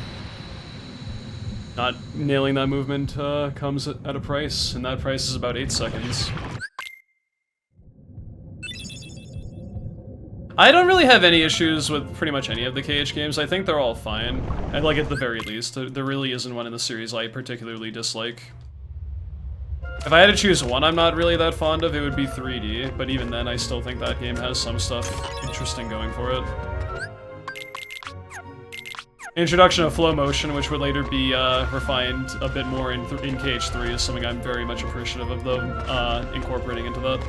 not nailing that movement comes at a price, and that price is about 8 seconds. I don't really have any issues with pretty much any of the KH games. I think they're all fine, and like at the very least. There really isn't one in the series I particularly dislike. If I had to choose one I'm not really that fond of, it would be 3D, but even then I still think that game has some stuff interesting going for it. Introduction of flow motion, which would later be refined a bit more in KH3, is something I'm very much appreciative of them incorporating into that.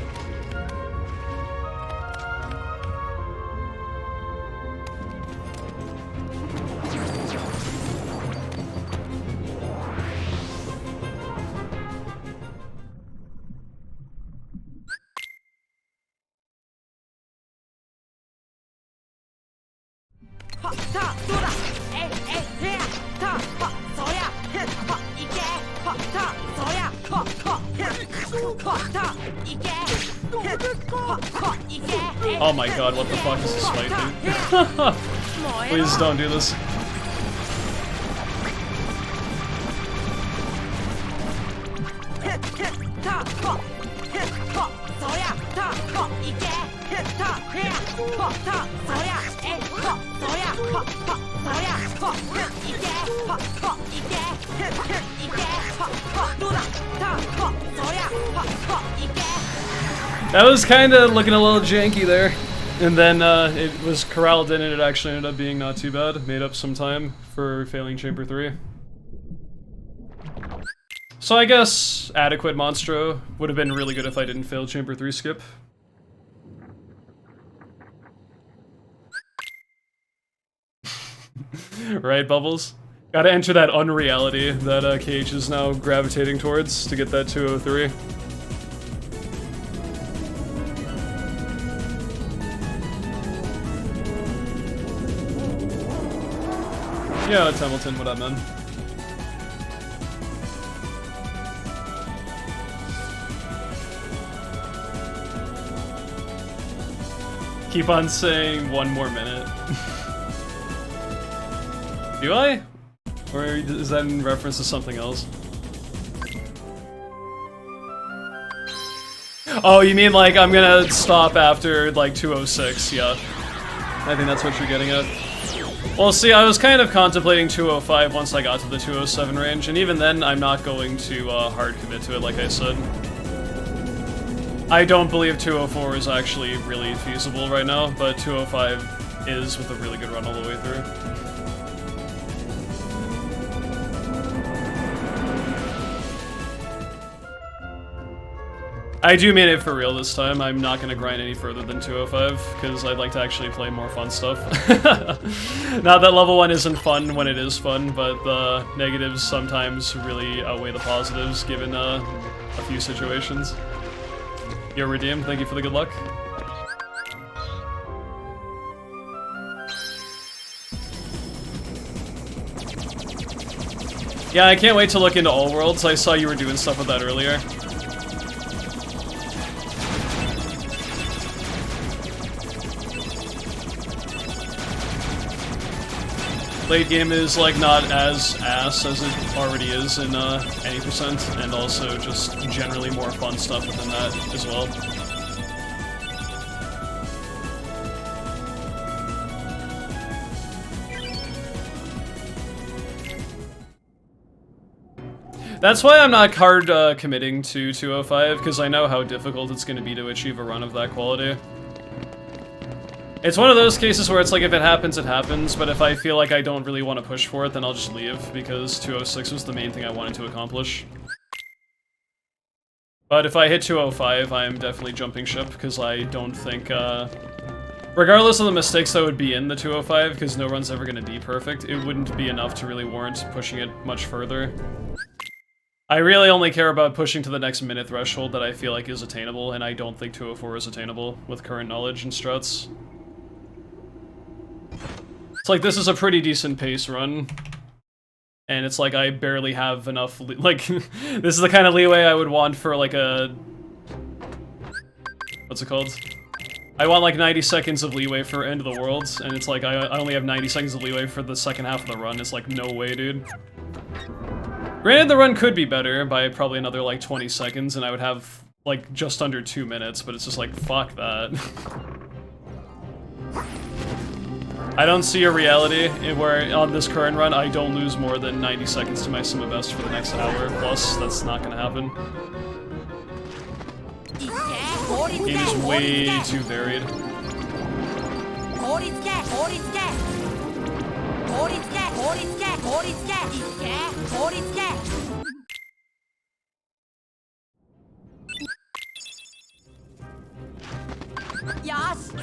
Oh my god, what the fuck is this fight, dude? Please don't do this. That was kinda looking a little janky there. And then it was corralled in and it actually ended up being not too bad. Made up some time for failing Chamber 3. So I guess adequate Monstro would have been really good if I didn't fail Chamber 3 skip. Right, Bubbles? Gotta enter that unreality that KH is now gravitating towards to get that 203. Yeah, Templeton, what up, man? Keep on saying 1 more minute. Do I? Or is that in reference to something else? Oh, you mean like I'm gonna stop after like 206, yeah. I think that's what you're getting at. Well, see, I was kind of contemplating 205 once I got to the 207 range, and even then, I'm not going to hard commit to it, like I said. I don't believe 204 is actually really feasible right now, but 205 is with a really good run all the way through. I do mean it for real this time. I'm not going to grind any further than 205, because I'd like to actually play more fun stuff. Not that level 1 isn't fun when it is fun, but the negatives sometimes really outweigh the positives, given a few situations. Yo, Redeem, thank you for the good luck. Yeah, I can't wait to look into All Worlds. I saw you were doing stuff with that earlier. Late game is like not as ass as it already is in any percent, and also just generally more fun stuff within that as well. That's why I'm not hard committing to 205, because I know how difficult it's going to be to achieve a run of that quality. It's one of those cases where it's like, if it happens, it happens, but if I feel like I don't really want to push for it, then I'll just leave, because 206 was the main thing I wanted to accomplish. But if I hit 205, I'm definitely jumping ship, because I don't think, regardless of the mistakes that would be in the 205, because no run's ever going to be perfect, it wouldn't be enough to really warrant pushing it much further. I really only care about pushing to the next minute threshold that I feel like is attainable, and I don't think 204 is attainable with current knowledge and struts. It's like, this is a pretty decent pace run, and it's like I barely have enough, like, this is the kind of leeway I would want for like a... what's it called? I want like 90 seconds of leeway for End of the World, and it's like I only have 90 seconds of leeway for the second half of the run. It's like, no way, dude. Granted, the run could be better by probably another like 20 seconds, and I would have like just under 2 minutes, but it's just like, fuck that. I don't see a reality where on this current run I don't lose more than 90 seconds to my sim of best for the next hour plus. That's not gonna happen. Game is way too varied. Yes.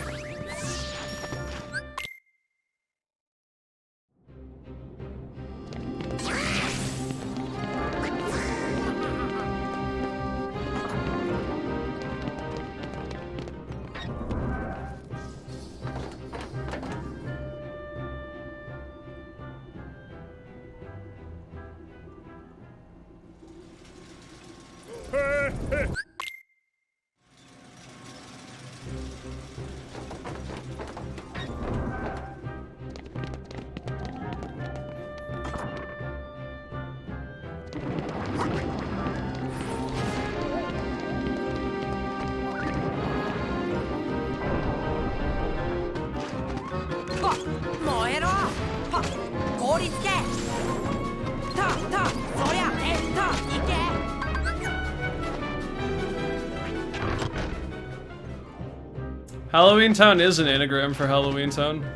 Halloween Town is an anagram for Halloween Town.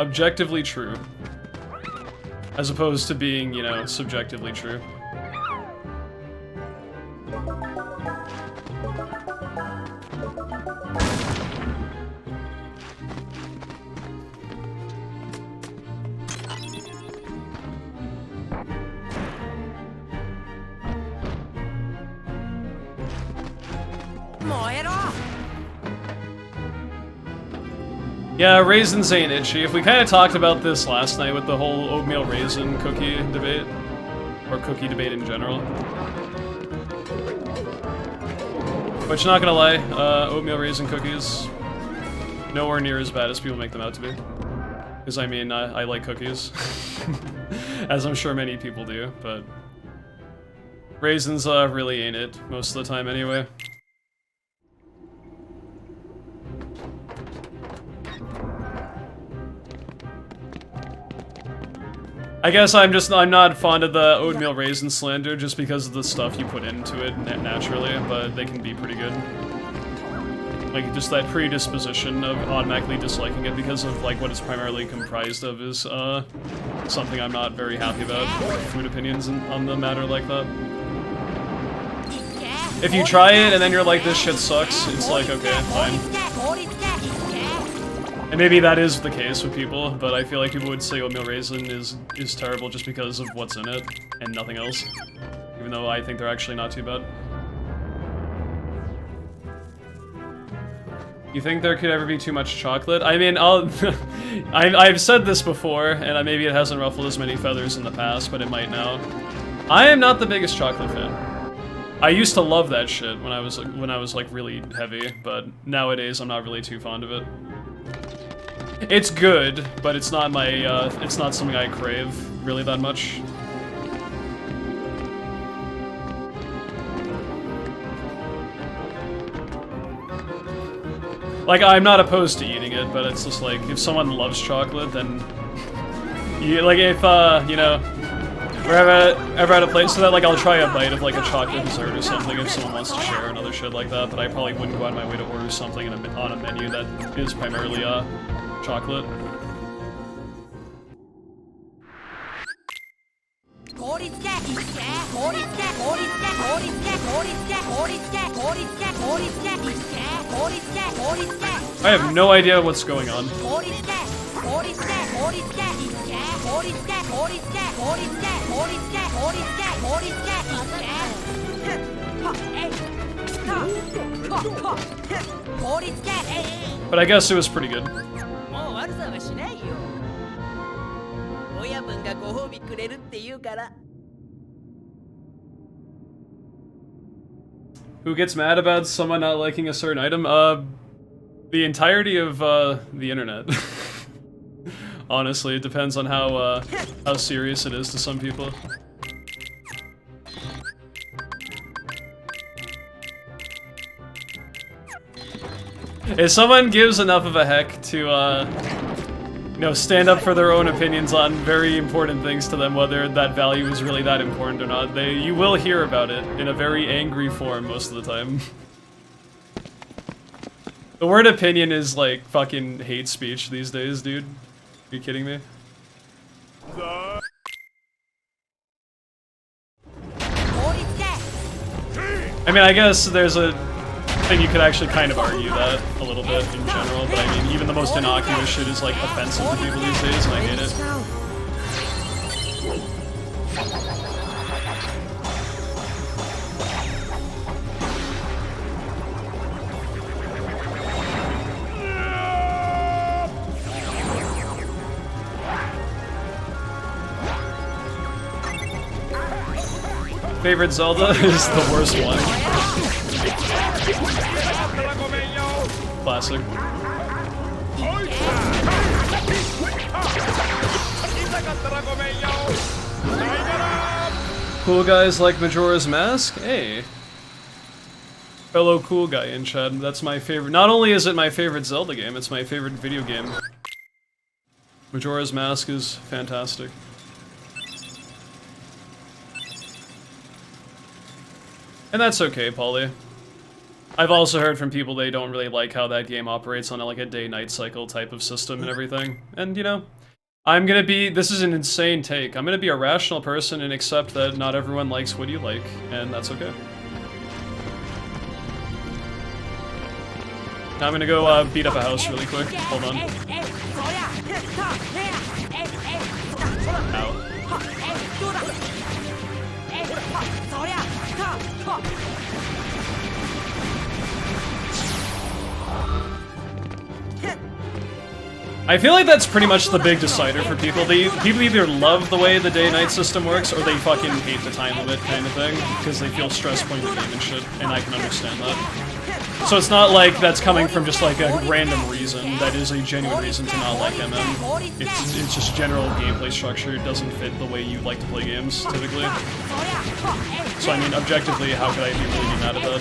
Objectively true. As opposed to being, you know, subjectively true. Yeah, raisins ain't itchy. If we kind of talked about this last night with the whole oatmeal raisin cookie debate, or cookie debate in general. Which, not gonna lie, oatmeal raisin cookies, nowhere near as bad as people make them out to be. Because, I mean, I like cookies. As I'm sure many people do, but raisins really ain't it most of the time anyway. I guess I'm not fond of the oatmeal raisin slander just because of the stuff you put into it naturally, but they can be pretty good. Like, just that predisposition of automatically disliking it because of, like, what it's primarily comprised of is, something I'm not very happy about, food opinions on the matter like that. If you try it and then you're like, this shit sucks, it's like, okay, fine. And maybe that is the case with people, but I feel like people would say oatmeal raisin is terrible just because of what's in it, and nothing else. Even though I think they're actually not too bad. You think there could ever be too much chocolate? I mean, I've said this before, and maybe it hasn't ruffled as many feathers in the past, but it might now. I am not the biggest chocolate fan. I used to love that shit when I was like really heavy, but nowadays I'm not really too fond of it. It's good, but it's not my, it's not something I crave really that much. Like, I'm not opposed to eating it, but it's just like, if someone loves chocolate, then... like, if, you know... Or ever had a plate so that like I'll try a bite of like a chocolate dessert or something if someone wants to share and other shit like that, but I probably wouldn't go out of my way to order something on a menu that is primarily chocolate. I have no idea what's going on. But I guess it was pretty good. Who gets mad about someone not liking a certain item? The entirety of the internet. Honestly, it depends on how serious it is to some people. If someone gives enough of a heck to, you know, stand up for their own opinions on very important things to them, whether that value is really that important or not, you will hear about it in a very angry form most of the time. The word opinion is like fucking hate speech these days, dude. Are you kidding me? I mean, I guess there's a thing you could actually kind of argue that a little bit in general, but I mean, even the most innocuous shit is like offensive to people these days, and I hate it. Favorite Zelda is the worst one. Classic. Cool guys like Majora's Mask? Hey. Fellow cool guy in chat. That's my favorite. Not only is it my favorite Zelda game, it's my favorite video game. Majora's Mask is fantastic. And that's okay, Polly. I've also heard from people they don't really like how that game operates on like a day-night cycle type of system and everything. And, you know, I'm gonna be, this is an insane take, I'm gonna be a rational person and accept that not everyone likes what you like, and that's okay. Now I'm gonna go beat up a house really quick. Hold on. Ow. I feel like that's pretty much the big decider for people. People either love the way the day-night system works, or they fucking hate the time limit kind of thing, because they feel stressed playing the game and shit, and I can understand that. So it's not like that's coming from just like a random reason, that is a genuine reason to not like MM. It's just general gameplay structure, it doesn't fit the way you like to play games, typically. So I mean, objectively, how could I be really mad at that?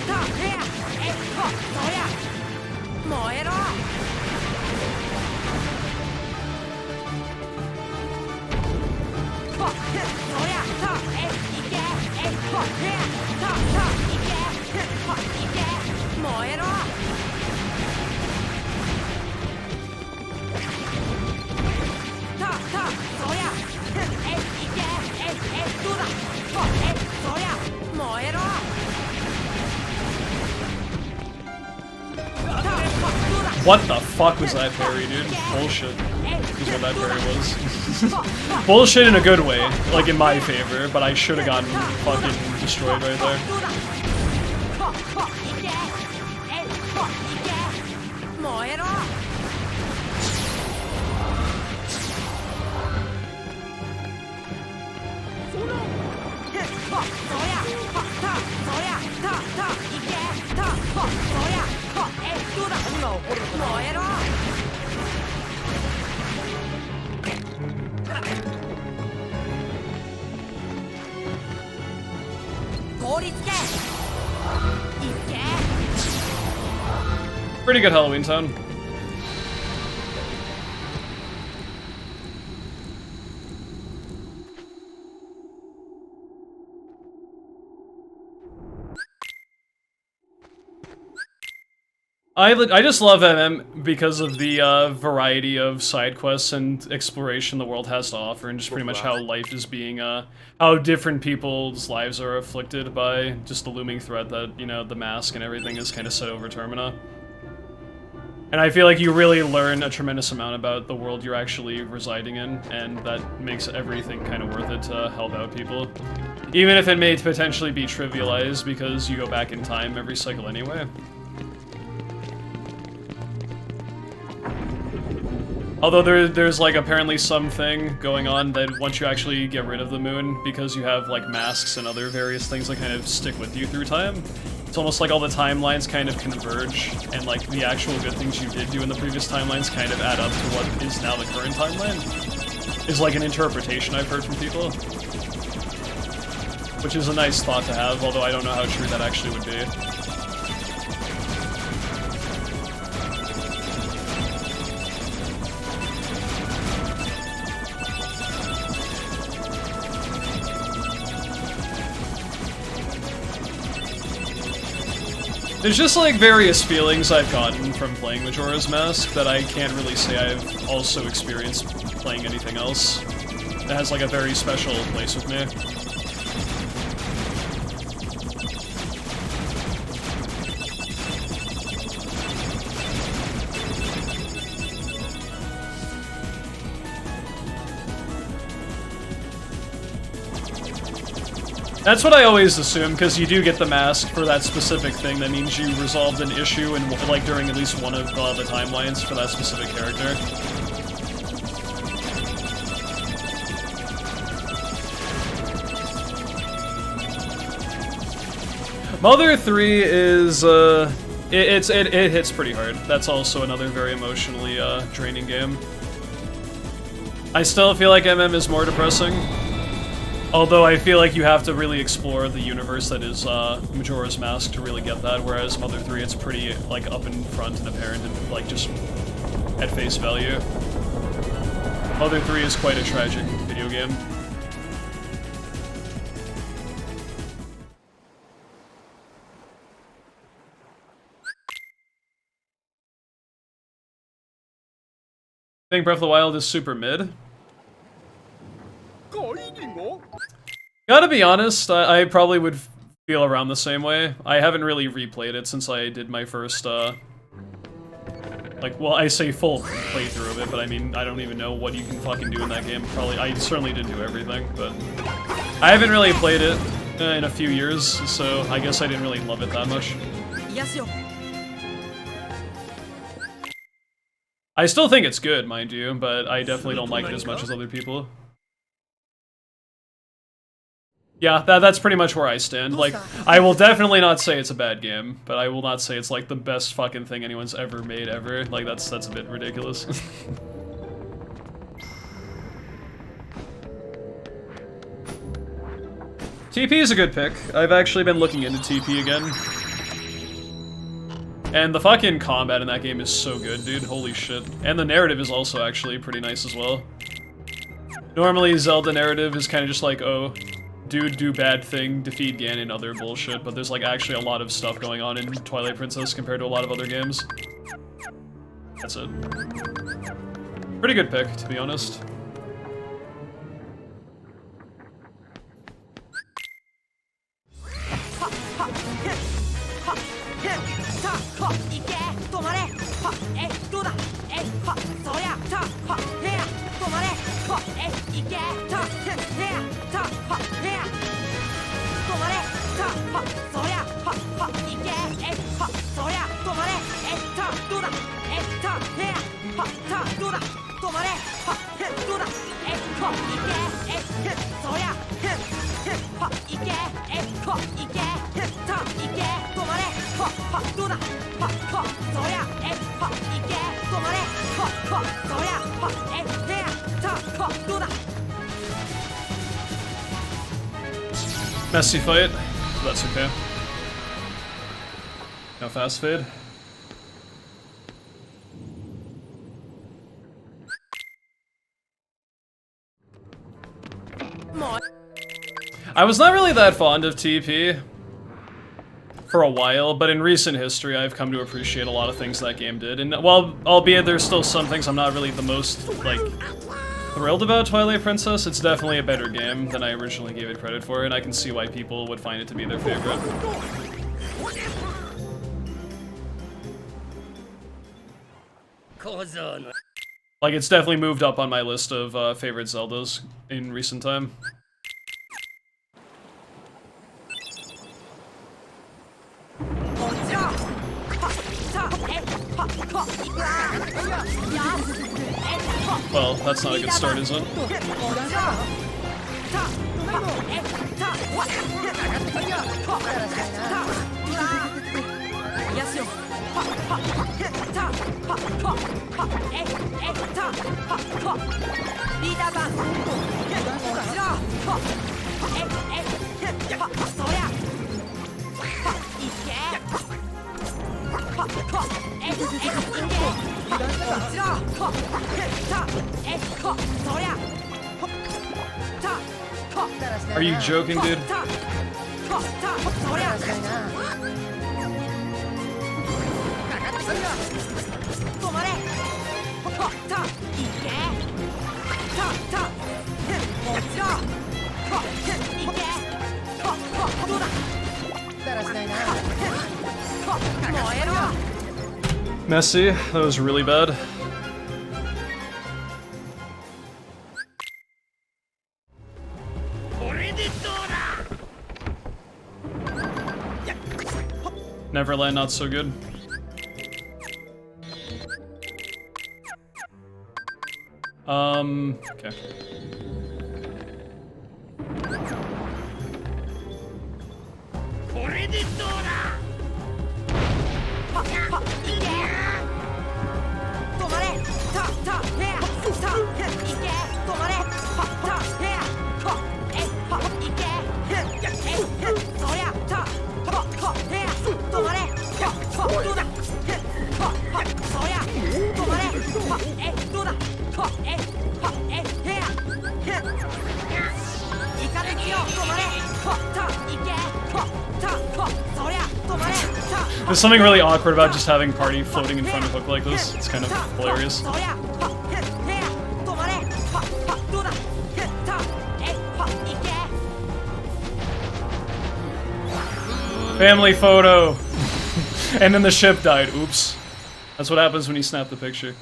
What the fuck was that parry, dude? Bullshit is what that parry was. Bullshit in a good way, like in my favor, but I should have gotten fucking destroyed right there. Pretty good Halloween Town. I just love MM because of the variety of side quests and exploration the world has to offer, and just pretty much how life is being, how different people's lives are afflicted by just the looming threat that, you know, the mask and everything is kind of set over Termina. And I feel like you really learn a tremendous amount about the world you're actually residing in, and that makes everything kind of worth it to help out people. Even if it may potentially be trivialized because you go back in time every cycle anyway. Although there's like apparently something going on that once you actually get rid of the moon, because you have like masks and other various things that kind of stick with you through time, it's almost like all the timelines kind of converge, and like the actual good things you did do in the previous timelines kind of add up to what is now the current timeline. Is like an interpretation I've heard from people. Which is a nice thought to have, although I don't know how true that actually would be. There's just like various feelings I've gotten from playing Majora's Mask that I can't really say I've also experienced playing anything else. It has like a very special place with me. That's what I always assume, because you do get the mask for that specific thing. That means you resolved an issue in, like, during at least one of the timelines for that specific character. Mother 3 is, it hits pretty hard. That's also another very emotionally, draining game. I still feel like MM is more depressing. Although I feel like you have to really explore the universe that is Majora's Mask to really get that, whereas Mother 3, it's pretty, like, up in front and apparent and, like, just at face value. Mother 3 is quite a tragic video game. I think Breath of the Wild is super mid. Gotta be honest, I probably would feel around the same way. I haven't really replayed it since I did my first, like, well, I say full playthrough of it, but I mean, I don't even know what you can fucking do in that game. Probably, I certainly didn't do everything, but I haven't really played it in a few years, so I guess I didn't really love it that much. I still think it's good, mind you, but I definitely don't like it as much as other people. Yeah, that's pretty much where I stand. Like, I will definitely not say it's a bad game, but I will not say it's like the best fucking thing anyone's ever made ever. Like, that's a bit ridiculous. TP is a good pick. I've actually been looking into TP again. And the fucking combat in that game is so good, dude. Holy shit. And the narrative is also actually pretty nice as well. Normally, Zelda narrative is kind of just like, oh, dude, do bad thing, defeat Ganon, other bullshit, but there's like actually a lot of stuff going on in Twilight Princess compared to a lot of other games. That's it. Pretty good pick, to be honest. Messy fight, but that's okay. No fast fade. I was not really that fond of TP. for a while, but in recent history, I've come to appreciate a lot of things that game did. And while, albeit there's still some things I'm not really the most, like, thrilled about Twilight Princess, it's definitely a better game than I originally gave it credit for, and I can see why people would find it to be their favorite. Like, it's definitely moved up on my list of favorite Zeldas in recent time. Well, that's not a good start, is it? Are you joking, dude? Messy, that was really bad. Neverland, not so good. Okay. There's something really awkward about just having party floating in front of Hook like this. It's kind of hilarious. Family photo! And then the ship died. Oops. That's what happens when you snap the picture.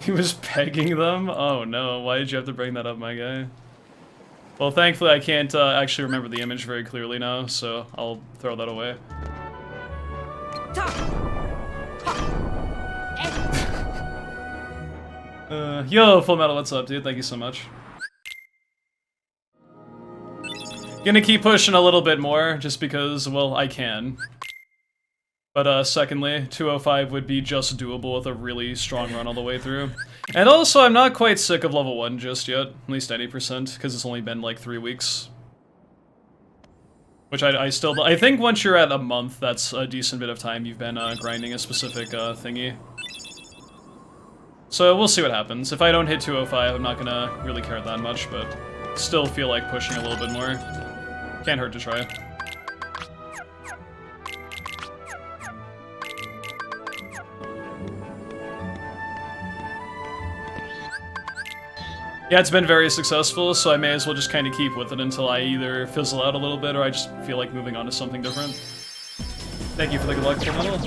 He was pegging them? Oh no, why did you have to bring that up, my guy? Well, thankfully I can't actually remember the image very clearly now, so I'll throw that away. Yo, Full Metal, what's up, dude? Thank you so much. Gonna keep pushing a little bit more, just because, well, I can. But secondly, 205 would be just doable with a really strong run all the way through. And also, I'm not quite sick of level 1 just yet, at least 80%, because it's only been like 3 weeks. Which I think once you're at a month, that's a decent bit of time you've been grinding a specific thingy. So we'll see what happens. If I don't hit 205, I'm not gonna really care that much, but still feel like pushing a little bit more. Can't hurt to try. Yeah, it's been very successful, so I may as well just kind of keep with it until I either fizzle out a little bit or I just feel like moving on to something different. Thank you for the good luck, Full Metal.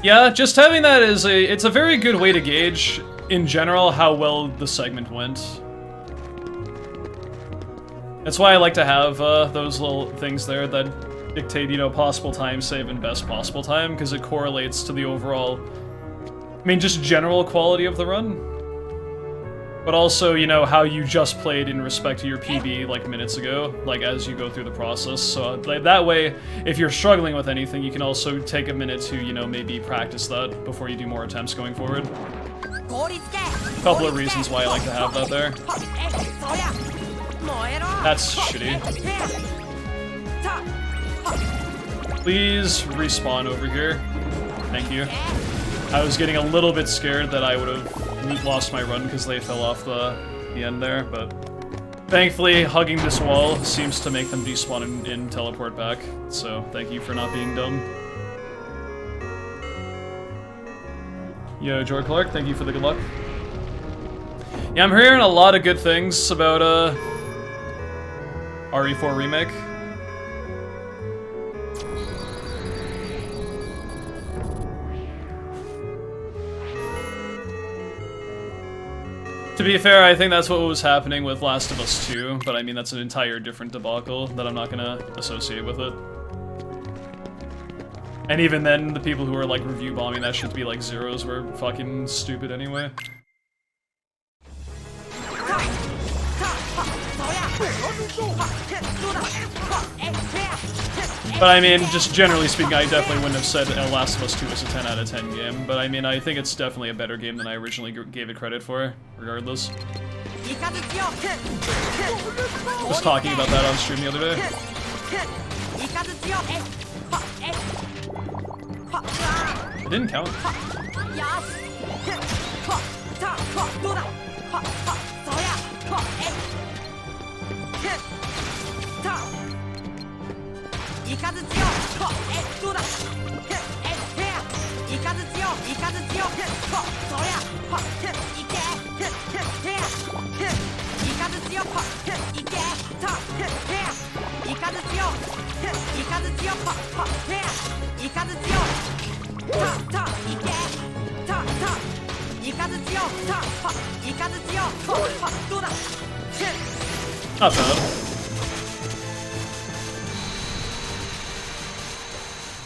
Yeah, just having that is it's a very good way to gauge, in general, how well the segment went. That's why I like to have those little things there that dictate, you know, possible time save and best possible time, because it correlates to the overall, I mean, just general quality of the run. But also, you know, how you just played in respect to your PB, like, minutes ago, like, as you go through the process. So, like, that way, if you're struggling with anything, you can also take a minute to, you know, maybe practice that before you do more attempts going forward. A couple of reasons why I like to have that there. That's shitty. Please respawn over here. Thank you. I was getting a little bit scared that I would have lost my run because they fell off the end there, but thankfully hugging this wall seems to make them despawn and teleport back, so thank you for not being dumb. Yo, Joy Clark, thank you for the good luck. Yeah, I'm hearing a lot of good things about RE4 Remake. To be fair, I think that's what was happening with Last of Us 2, but I mean that's an entire different debacle that I'm not gonna associate with it. And even then, the people who are like review bombing that shit to be like zeros were fucking stupid anyway. But I mean, just generally speaking, I definitely wouldn't have said Last of Us 2 was a 10 out of 10 game, but I mean, I think it's definitely a better game than I originally gave it credit for, regardless. Was talking about that on stream the other day. It didn't count. Not bad.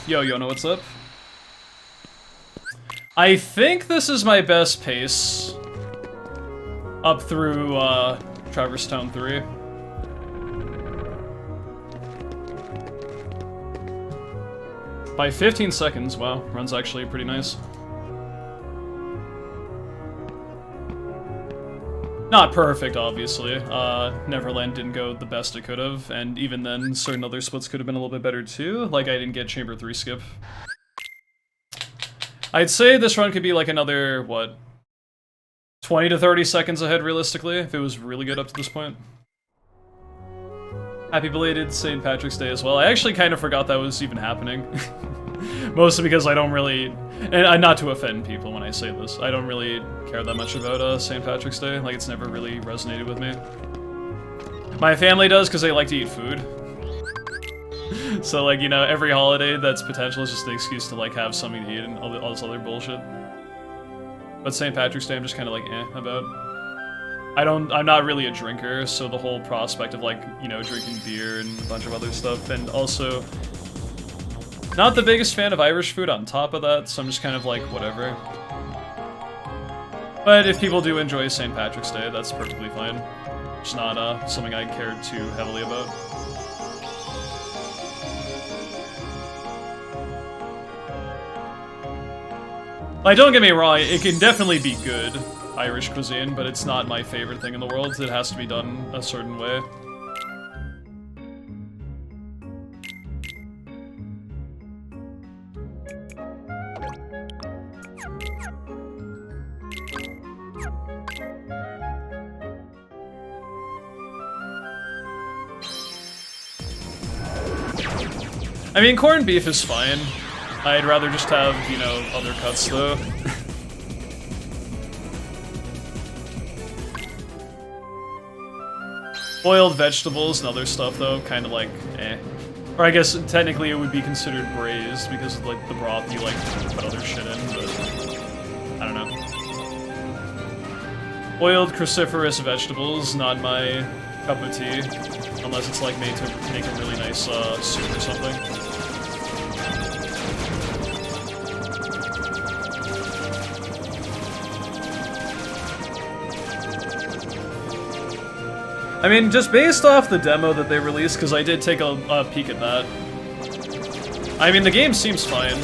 Yo, Yona, what's up? I think this is my best pace up through Traverse Town 3. By 15 seconds, wow, run's actually pretty nice. Not perfect, obviously. Neverland didn't go the best it could have, and even then, certain other splits could have been a little bit better too. Like, I didn't get Chamber 3 skip. I'd say this run could be like another, what, 20 to 30 seconds ahead realistically, if it was really good up to this point. Happy belated St. Patrick's Day as well. I actually kind of forgot that was even happening. Mostly because I don't really, and not to offend people when I say this, I don't really care that much about St. Patrick's Day. Like, it's never really resonated with me. My family does because they like to eat food. So, like, you know, every holiday that's potential is just the excuse to, like, have something to eat and all this other bullshit. But St. Patrick's Day, I'm just kind of like, about. I'm not really a drinker, so the whole prospect of, like, you know, drinking beer and a bunch of other stuff, and also not the biggest fan of Irish food on top of that, so I'm just kind of like, whatever. But if people do enjoy St. Patrick's Day, that's perfectly fine. It's not something I care too heavily about. Like, don't get me wrong, it can definitely be good Irish cuisine, but it's not my favorite thing in the world. It has to be done a certain way. I mean, corned beef is fine. I'd rather just have, you know, other cuts, though. Boiled vegetables and other stuff, though, kind of like, eh. Or I guess, technically, it would be considered braised, because of, like, the broth you, like, put other shit in, but I don't know. Boiled cruciferous vegetables, not my cup of tea, unless it's, like, made to make a really nice, soup or something. I mean, just based off the demo that they released, because I did take a peek at that. I mean, the game seems fine.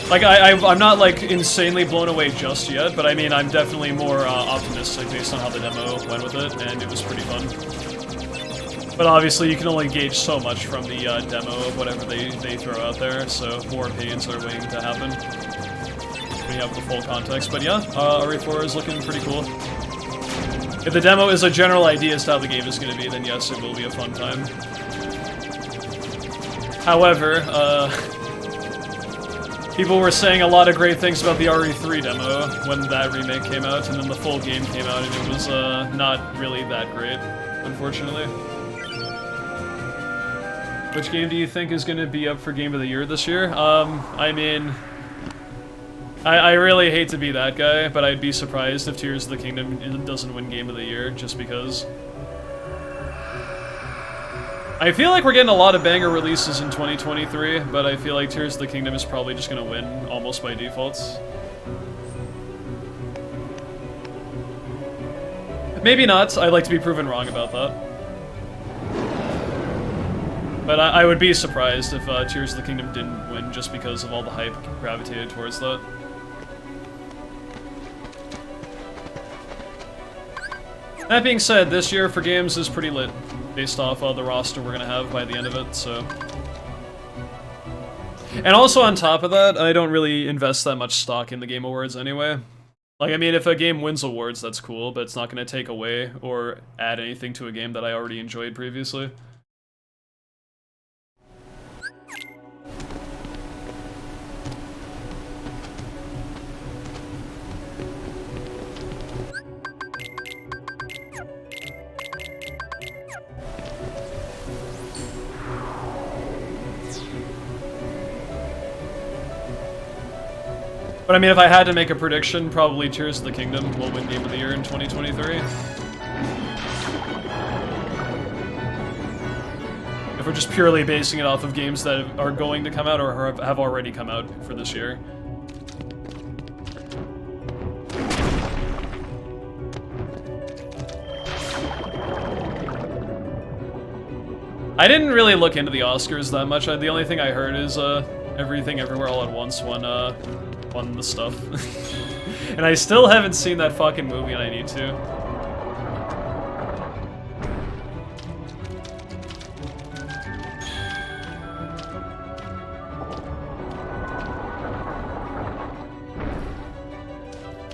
Like, I'm not, like, insanely blown away just yet, but I mean, I'm definitely more optimistic based on how the demo went with it, and it was pretty fun. But obviously you can only gauge so much from the demo of whatever they throw out there, so more opinions are waiting to happen when you have the full context. But yeah, RE4 is looking pretty cool. If the demo is a general idea as to how the game is going to be, then yes, it will be a fun time. However, people were saying a lot of great things about the RE3 demo when that remake came out, and then the full game came out, and it was not really that great, unfortunately. Which game do you think is going to be up for Game of the Year this year? I mean, I really hate to be that guy, but I'd be surprised if Tears of the Kingdom doesn't win Game of the Year, just because. I feel like we're getting a lot of banger releases in 2023, but I feel like Tears of the Kingdom is probably just going to win almost by default. Maybe not. I'd like to be proven wrong about that. But I would be surprised if Tears of the Kingdom didn't win just because of all the hype gravitated towards that. That being said, this year for games is pretty lit, based off the roster we're gonna have by the end of it, so... And also on top of that, I don't really invest that much stock in the Game Awards anyway. Like, I mean, if a game wins awards, that's cool, but it's not gonna take away or add anything to a game that I already enjoyed previously. But I mean, if I had to make a prediction, probably Tears of the Kingdom will win Game of the Year in 2023. If we're just purely basing it off of games that are going to come out or have already come out for this year. I didn't really look into the Oscars that much. The only thing I heard is Everything Everywhere All at Once won the stuff. And I still haven't seen that fucking movie, and I need to.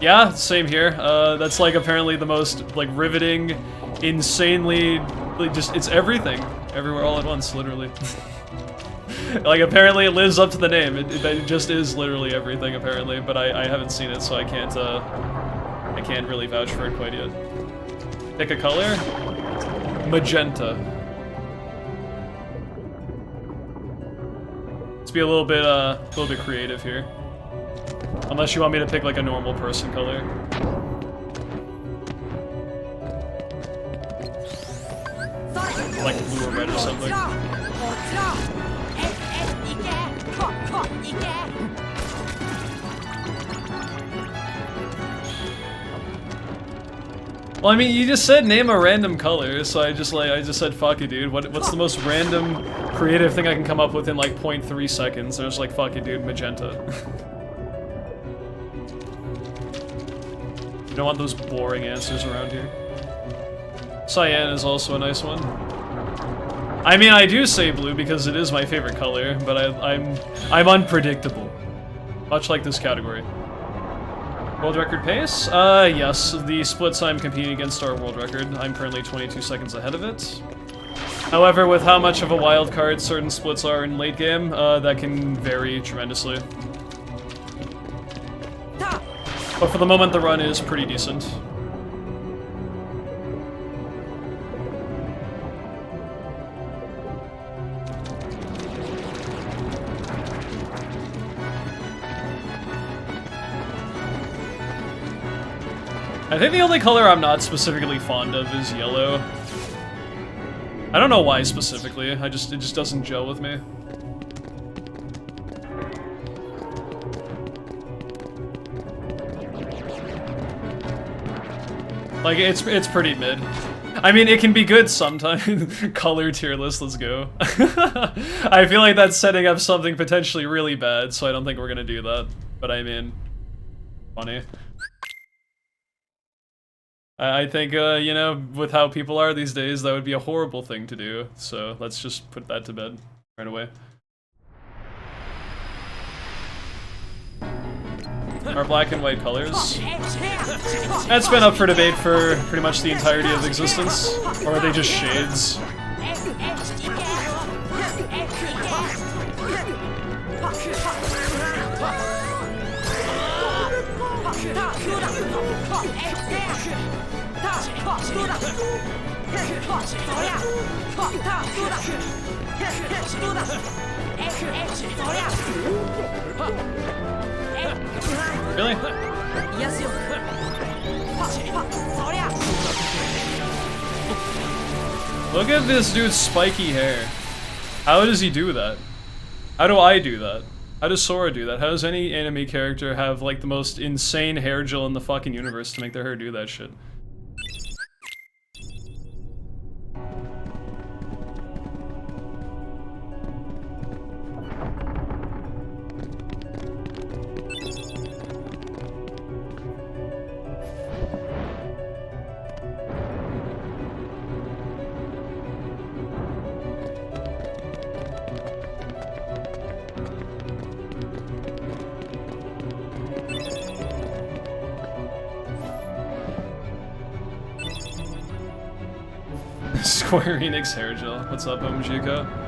Yeah, same here. That's like apparently the most like riveting, insanely, like, just it's everything, everywhere all at once, literally. Like apparently it lives up to the name. It just is literally everything apparently, but I haven't seen it, so I can't really vouch for it quite yet. Pick a color. Magenta. Let's be a little bit creative here. Unless you want me to pick like a normal person color. Like blue or red or something. Well, I mean, you just said name a random color, so I just said fuck it, dude. What's the most random creative thing I can come up with in like 0.3 seconds? I was like, fuck it, dude, magenta. You don't want those boring answers around here. Cyan is also a nice one. I mean, I do say blue because it is my favorite color, but I'm unpredictable. Much like this category. World record pace? Yes. The splits I'm competing against are world record. I'm currently 22 seconds ahead of it. However, with how much of a wild card certain splits are in late game, that can vary tremendously. But for the moment, the run is pretty decent. I think the only color I'm not specifically fond of is yellow. I don't know why specifically, it just doesn't gel with me. Like, it's pretty mid. I mean, it can be good sometimes. Color tier list, let's go. I feel like that's setting up something potentially really bad, so I don't think we're gonna do that. But I mean, funny. I think, you know, with how people are these days, that would be a horrible thing to do. So let's just put that to bed right away. Our black and white colors. That's been up for debate for pretty much the entirety of existence. Or are they just shades? Really? Look at this dude's spiky hair. How does he do that? How do I do that? How does Sora do that? How does any anime character have like the most insane hair gel in the fucking universe to make their hair do that shit? Square Enix hair gel. What's up, Omjiko?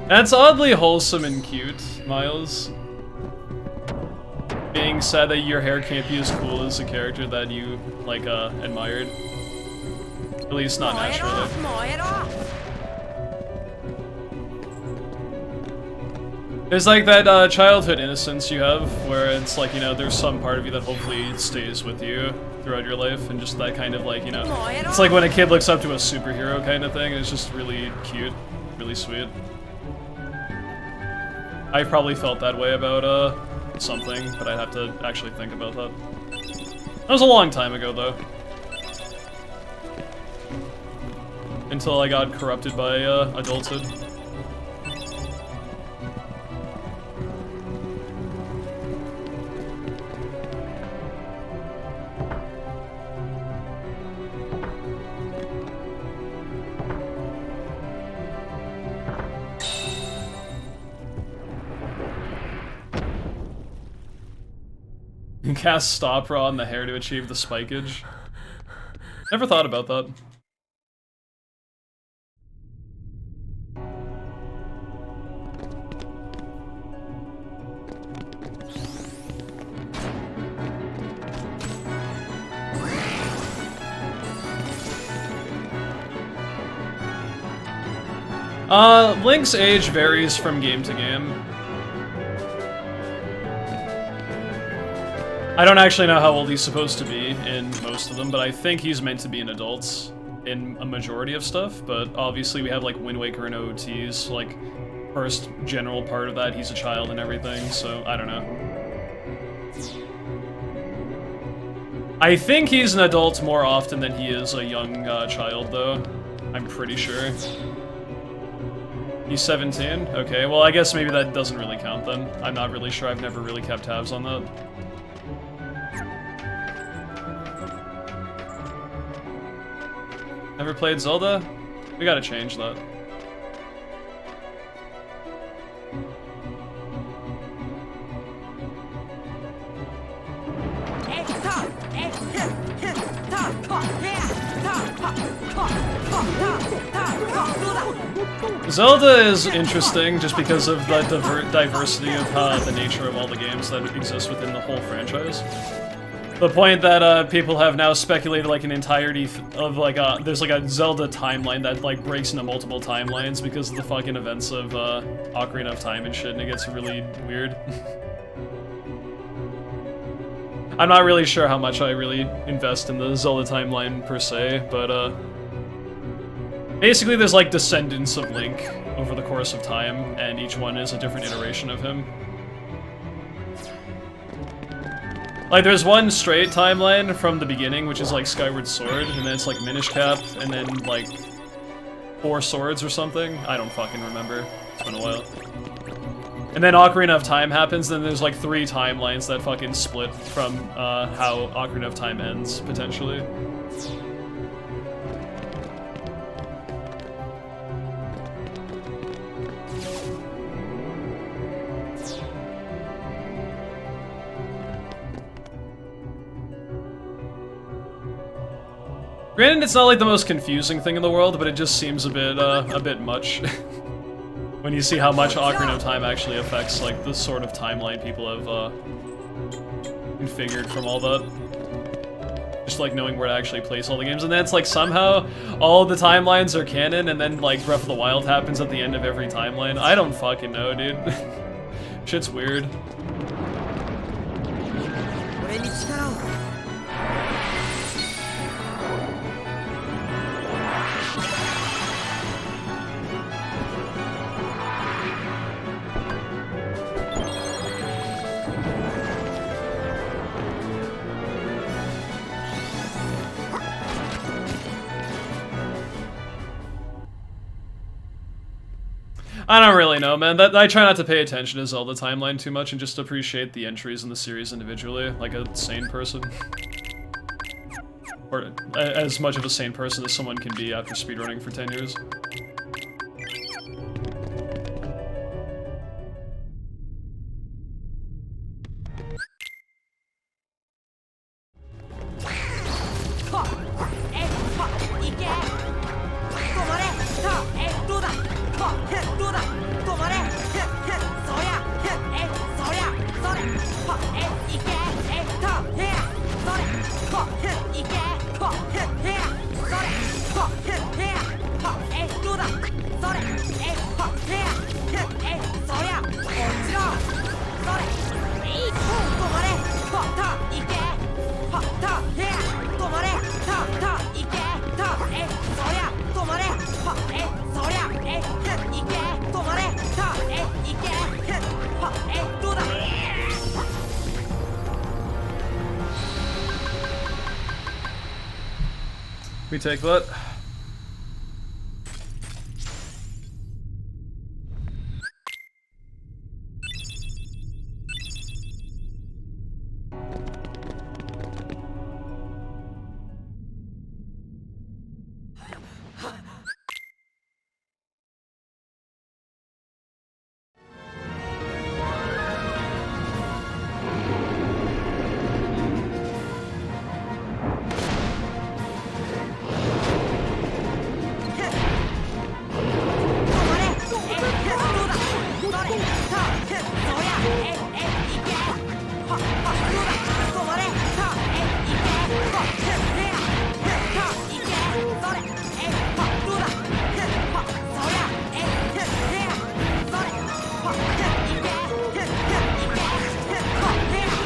That's oddly wholesome and cute, Miles. Being said that your hair can't be as cool as a character that you, like, admired. At least not naturally. There's like that childhood innocence you have, where it's like, you know, there's some part of you that hopefully stays with you throughout your life, and just that kind of like, you know, it's like when a kid looks up to a superhero kind of thing, and it's just really cute, really sweet. I probably felt that way about, something, but I'd have to actually think about that. That was a long time ago, though. Until I got corrupted by, adulthood. Cast Stop Raw on the hair to achieve the spikage. Never thought about that. Link's age varies from game to game. I don't actually know how old he's supposed to be in most of them, but I think he's meant to be an adult in a majority of stuff, but obviously we have like Wind Waker and OOTs, like first general part of that, he's a child and everything, so I don't know. I think he's an adult more often than he is a young child though, I'm pretty sure. He's 17? Okay, well I guess maybe that doesn't really count then. I'm not really sure, I've never really kept tabs on that. Never played Zelda? We gotta change that. Zelda is interesting just because of the diversity of the nature of all the games that exist within the whole franchise. The point that people have now speculated like an entirety of like there's like a Zelda timeline that like breaks into multiple timelines because of the fucking events of Ocarina of Time and shit, and it gets really weird. I'm not really sure how much I really invest in the Zelda timeline per se, but Basically, there's like descendants of Link over the course of time, and each one is a different iteration of him. Like, there's one straight timeline from the beginning, which is like Skyward Sword, and then it's like Minish Cap, and then like 4 swords or something. I don't fucking remember. It's been a while. And then Ocarina of Time happens, then there's like 3 timelines that fucking split from how Ocarina of Time ends, potentially. Granted, it's not like the most confusing thing in the world, but it just seems a bit much. When you see how much Ocarina of Time actually affects, like, the sort of timeline people have, configured from all that. Just, like, knowing where to actually place all the games. And then it's like, somehow, all the timelines are canon, and then, like, Breath of the Wild happens at the end of every timeline. I don't fucking know, dude. Shit's weird. I don't really know, man. I try not to pay attention to Zelda timeline too much and just appreciate the entries in the series individually, like a sane person. Or as much of a sane person as someone can be after speedrunning for 10 years. We take that.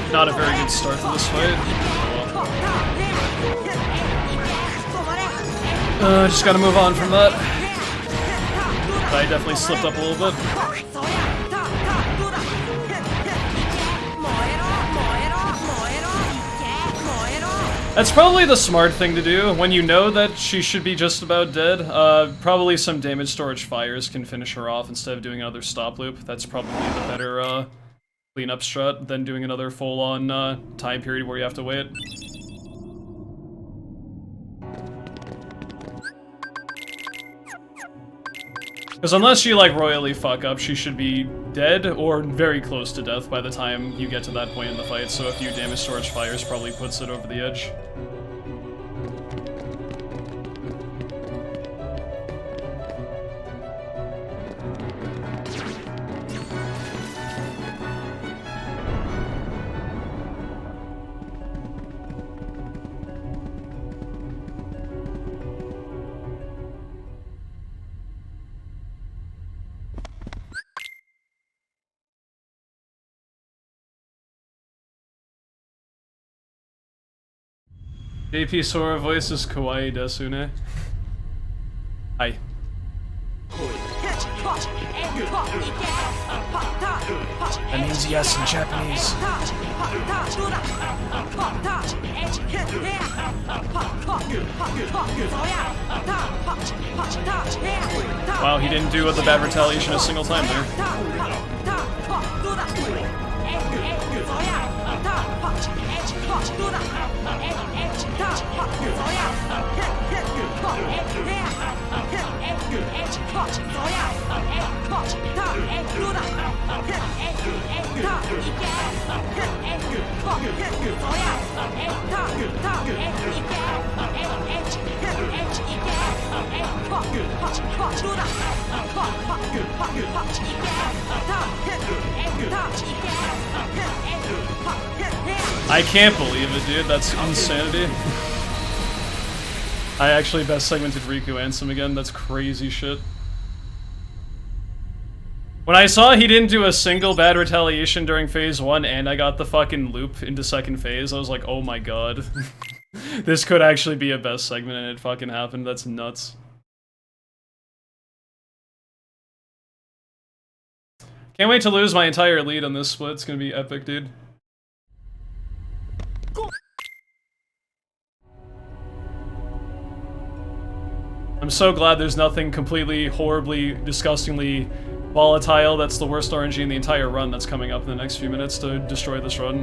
Not a very good start to this fight. Just gotta move on from that. I definitely slipped up a little bit. That's probably the smart thing to do when you know that she should be just about dead. Probably some damage storage fires can finish her off instead of doing another stop loop. That's probably the better cleanup strut than doing another full-on time period where you have to wait. Because unless you like royally fuck up, she should be dead or very close to death by the time you get to that point in the fight, so a few damage storage fires probably puts it over the edge. JP Sora voice is kawaii desune. Hi. That means yes in Japanese. Wow, he didn't do the bad retaliation a single time there. I can't believe it, dude. That's insanity. I actually best segmented Riku Ansem again. That's crazy shit. When I saw he didn't do a single bad retaliation during phase 1 and I got the fucking loop into second phase, I was like, oh my god. This could actually be a best segment and it fucking happened. That's nuts. Can't wait to lose my entire lead on this split. It's gonna be epic, dude. I'm so glad there's nothing completely, horribly, disgustingly volatile that's the worst RNG in the entire run that's coming up in the next few minutes to destroy this run.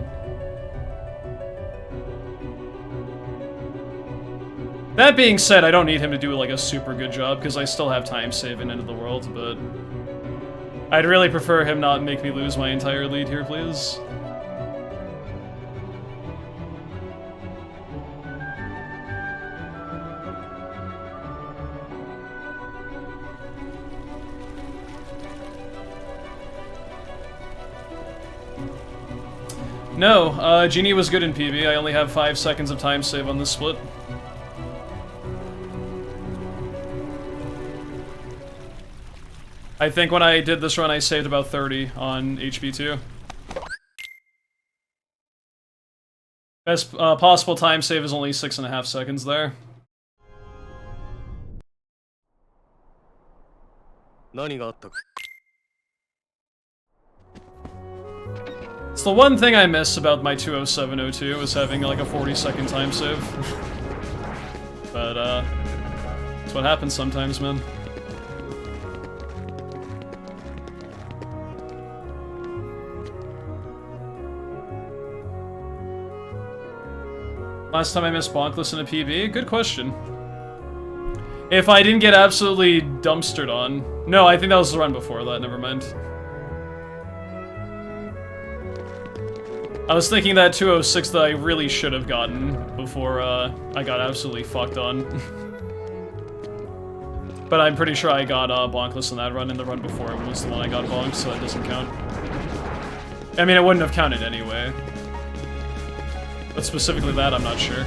That being said, I don't need him to do like a super good job because I still have time saving End of the World, but I'd really prefer him not make me lose my entire lead here, please. No, Genie was good in PB. I only have 5 seconds of time save on this split. I think when I did this run, I saved about 30 on HP2. Best possible time save is only 6.5 seconds there. It's the one thing I miss about my 20702 is having like a 40-second time save. But that's what happens sometimes, man. Last time I missed Bonkless in a PB? Good question. If I didn't get absolutely dumpstered on... No, I think that was the run before that, never mind. I was thinking that 206 that I really should have gotten before I got absolutely fucked on. But I'm pretty sure I got bonkless in that run, and the run before it was the one I got bonked, so that doesn't count. I mean, it wouldn't have counted anyway. But specifically that, I'm not sure.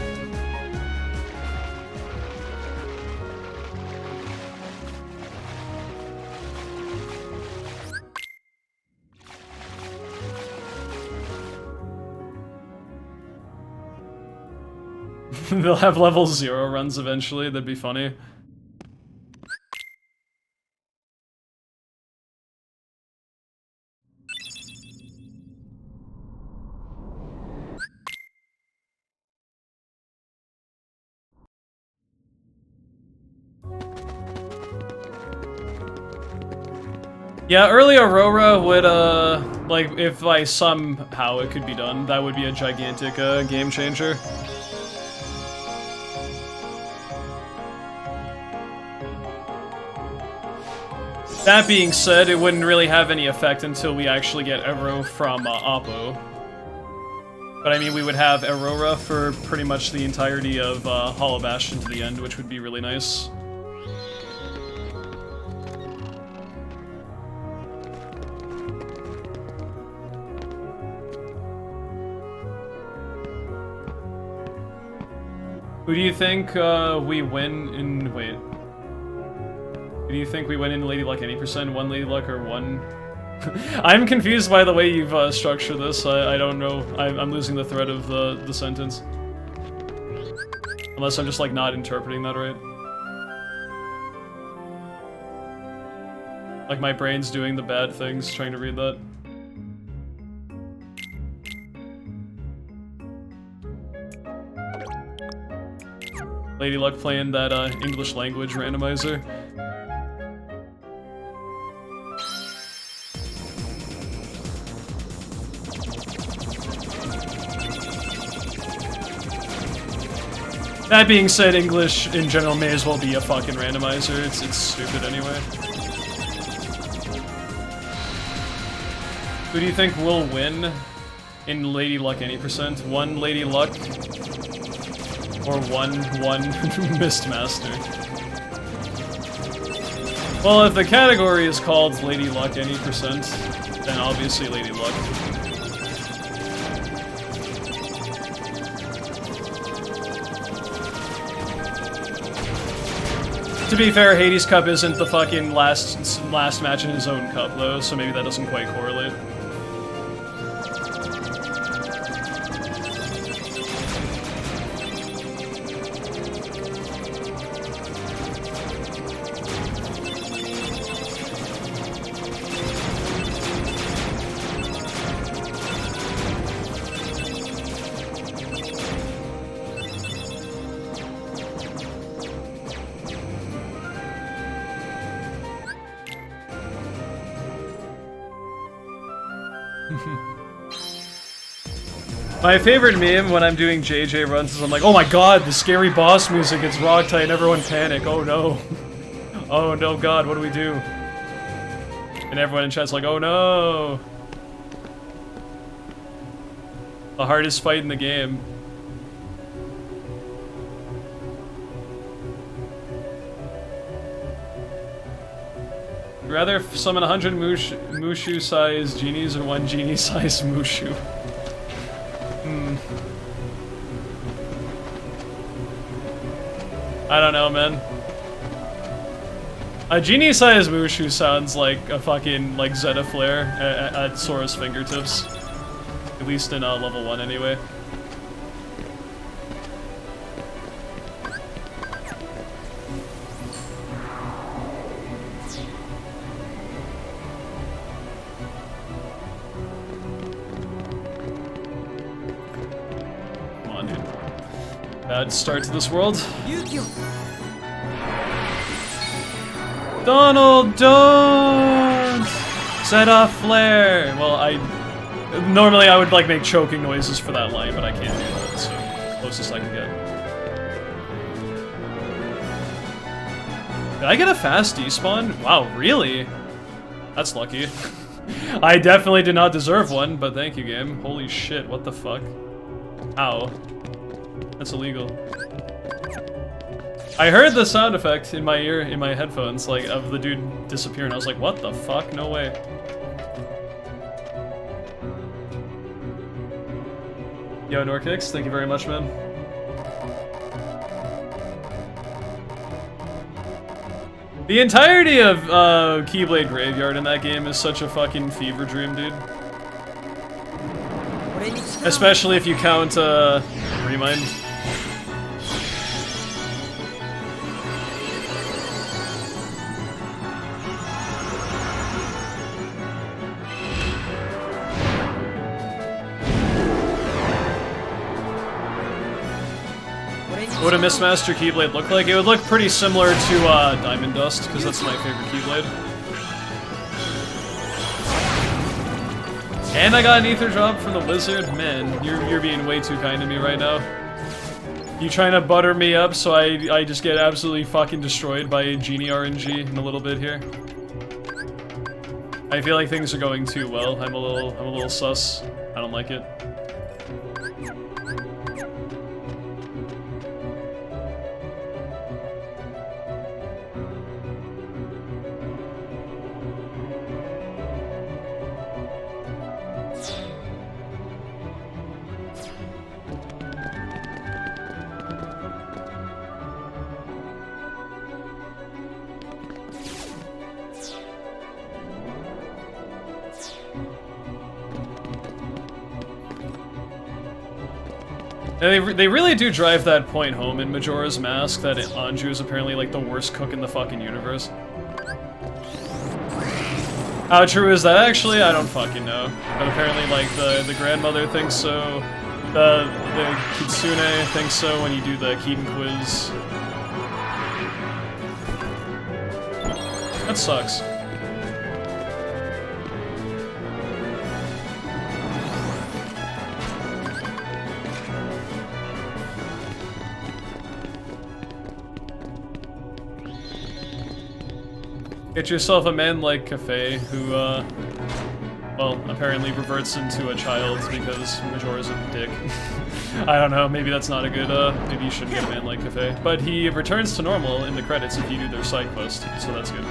They'll have level 0 runs eventually, that'd be funny. Yeah, early Aurora would, like, if by somehow it could be done, that would be a gigantic, game changer. That being said, it wouldn't really have any effect until we actually get Aero from, Oppo. But I mean, we would have Aurora for pretty much the entirety of, Hollow Bastion to the end, which would be really nice. Who do you think, we win in... wait. Who do you think we win in Lady Luck any percent? 1 Lady Luck or 1... I'm confused by the way you've, structured this. I don't know. I'm losing the thread of the sentence. Unless I'm just, like, not interpreting that right. Like my brain's doing the bad things trying to read that. Lady Luck playing that English language randomizer. That being said, English in general may as well be a fucking randomizer. It's stupid anyway. Who do you think will win in Lady Luck any percent? One Lady Luck or one Mist Master? Well, if the category is called Lady Luck any percent, then obviously Lady Luck. To be fair, Hades Cup isn't the fucking last match in his own cup, though, so maybe that doesn't quite correlate. My favorite meme when I'm doing JJ runs is I'm like, oh my god, the scary boss music, it's Rocktite, and everyone panic, oh no. Oh no god, what do we do? And everyone in chat's like, oh no. The hardest fight in the game. I'd rather summon 100 Mushu-sized genies and 1 genie-sized Mushu. I don't know, man. A genie-sized Mushu sounds like a fucking, like, Zeta Flare at Sora's fingertips. At least in level 1, anyway. Come on, dude. Bad start to this world. Donald, don't set off flare. Well, normally I would like make choking noises for that line, but I can't do that. So closest I can get. Did I get a fast despawn? Wow, really? That's lucky. I definitely did not deserve one, but thank you, game. Holy shit! What the fuck? Ow. That's illegal. I heard the sound effect in my ear, in my headphones, like, of the dude disappearing. I was like, what the fuck? No way. Yo, Norkix, thank you very much, man. The entirety of Keyblade Graveyard in that game is such a fucking fever dream, dude. Especially if you count, Remind. What would a Mistmaster Keyblade look like? It would look pretty similar to Diamond Dust, because that's my favorite Keyblade. And I got an Ether Drop from the Lizard? Man, you're being way too kind to me right now. You trying to butter me up so I just get absolutely fucking destroyed by Genie RNG in a little bit here? I feel like things are going too well. I'm a little sus. I don't like it. And they really do drive that point home in Majora's Mask that Anju is apparently like the worst cook in the fucking universe. How true is that actually? I don't fucking know. But apparently, like, the grandmother thinks so. The kitsune thinks so when you do the Keaton quiz. That sucks. Get yourself a man-like cafe who, well, apparently reverts into a child because Majora's a dick. I don't know, maybe that's not a good, maybe you shouldn't get a man-like cafe. But he returns to normal in the credits if you do their side quest, so that's good.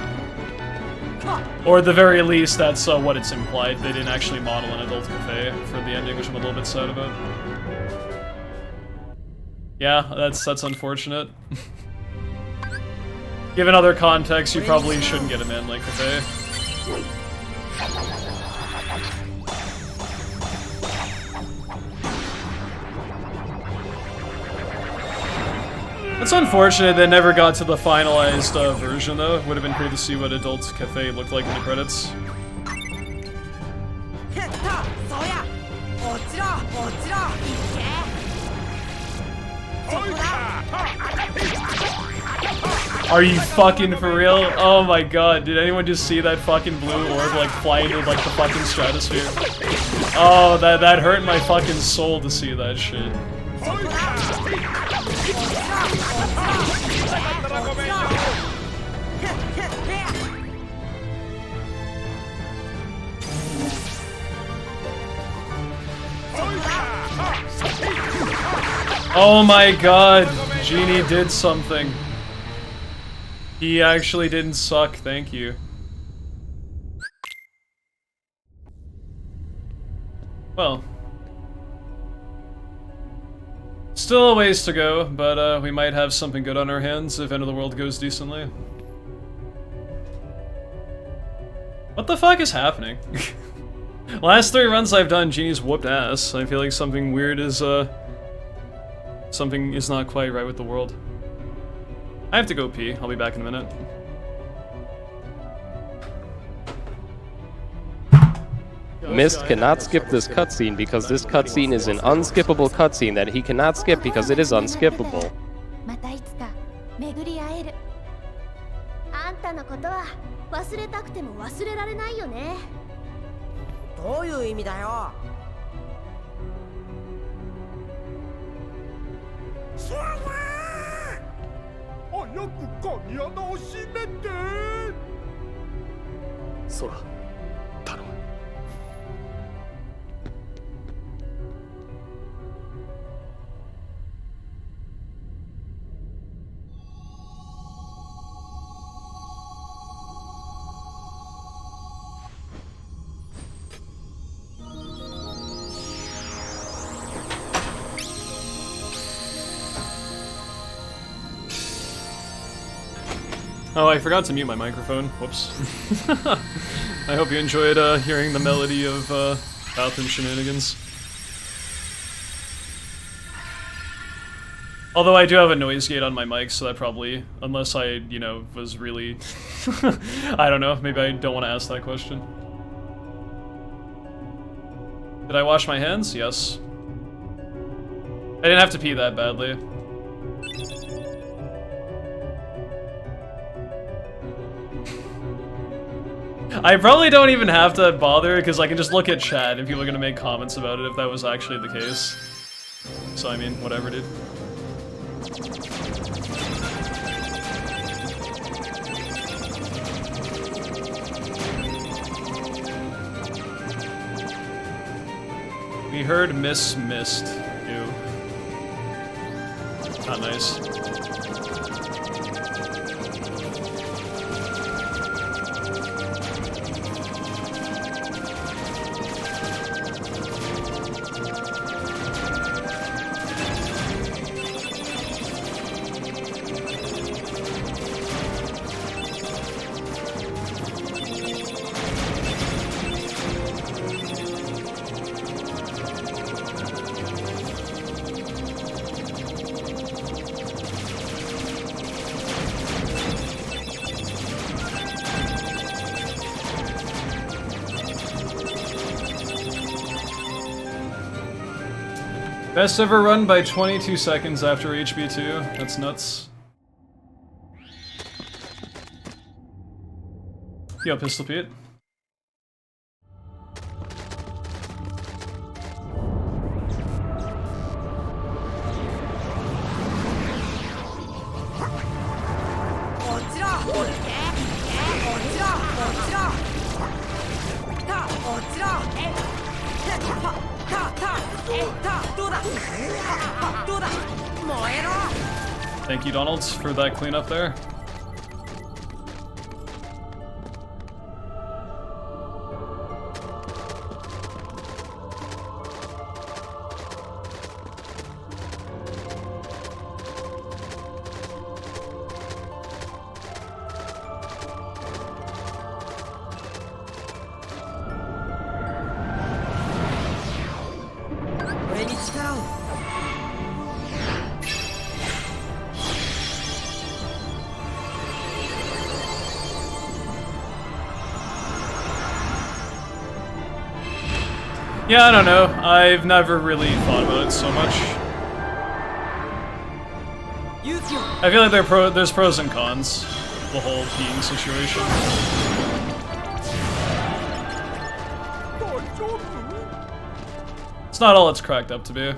Or at the very least, that's what it's implied. They didn't actually model an adult cafe for the ending, which I'm a little bit sad about. Yeah, that's unfortunate. Given other context, you probably shouldn't get a man-like cafe. It's unfortunate they never got to the finalized version, though. Would have been cool to see what Adult Cafe looked like in the credits. Are you fucking for real? Oh my god, did anyone just see that fucking blue orb like fly into like the fucking stratosphere? Oh, that hurt my fucking soul to see that shit. Oh my god, Genie did something. He actually didn't suck, thank you. Well. Still a ways to go, but we might have something good on our hands if End of the World goes decently. What the fuck is happening? Last 3 runs I've done, Genie's whooped ass. I feel like something weird is, something is not quite right with the world. I have to go pee. I'll be back in a minute. Mist cannot skip this cutscene because this cutscene is an unskippable cutscene that he cannot skip because it is unskippable. またいつか巡り会える。あんたのことは忘れたくても忘れられないよね。どういう意味だよ。シュワー。早く鍵穴を閉めて。ソラ、頼む。Oh, I forgot to mute my microphone. Whoops. I hope you enjoyed hearing the melody of bathroom shenanigans. Although I do have a noise gate on my mic, so that probably, unless I, you know, was really... I don't know, maybe I don't want to ask that question. Did I wash my hands? Yes. I didn't have to pee that badly. I probably don't even have to bother, because I can just look at chat and people are going to make comments about it if that was actually the case. So, I mean, whatever, dude. We heard Miss Mist. Ew. Not nice. Best ever run by 22 seconds after HB2. That's nuts. Yo, Pistol Pete. Thank you, Donalds, for that cleanup there. Yeah, I don't know. I've never really thought about it so much. I feel like there's pros and cons. The whole peeing situation. It's not all it's cracked up to be.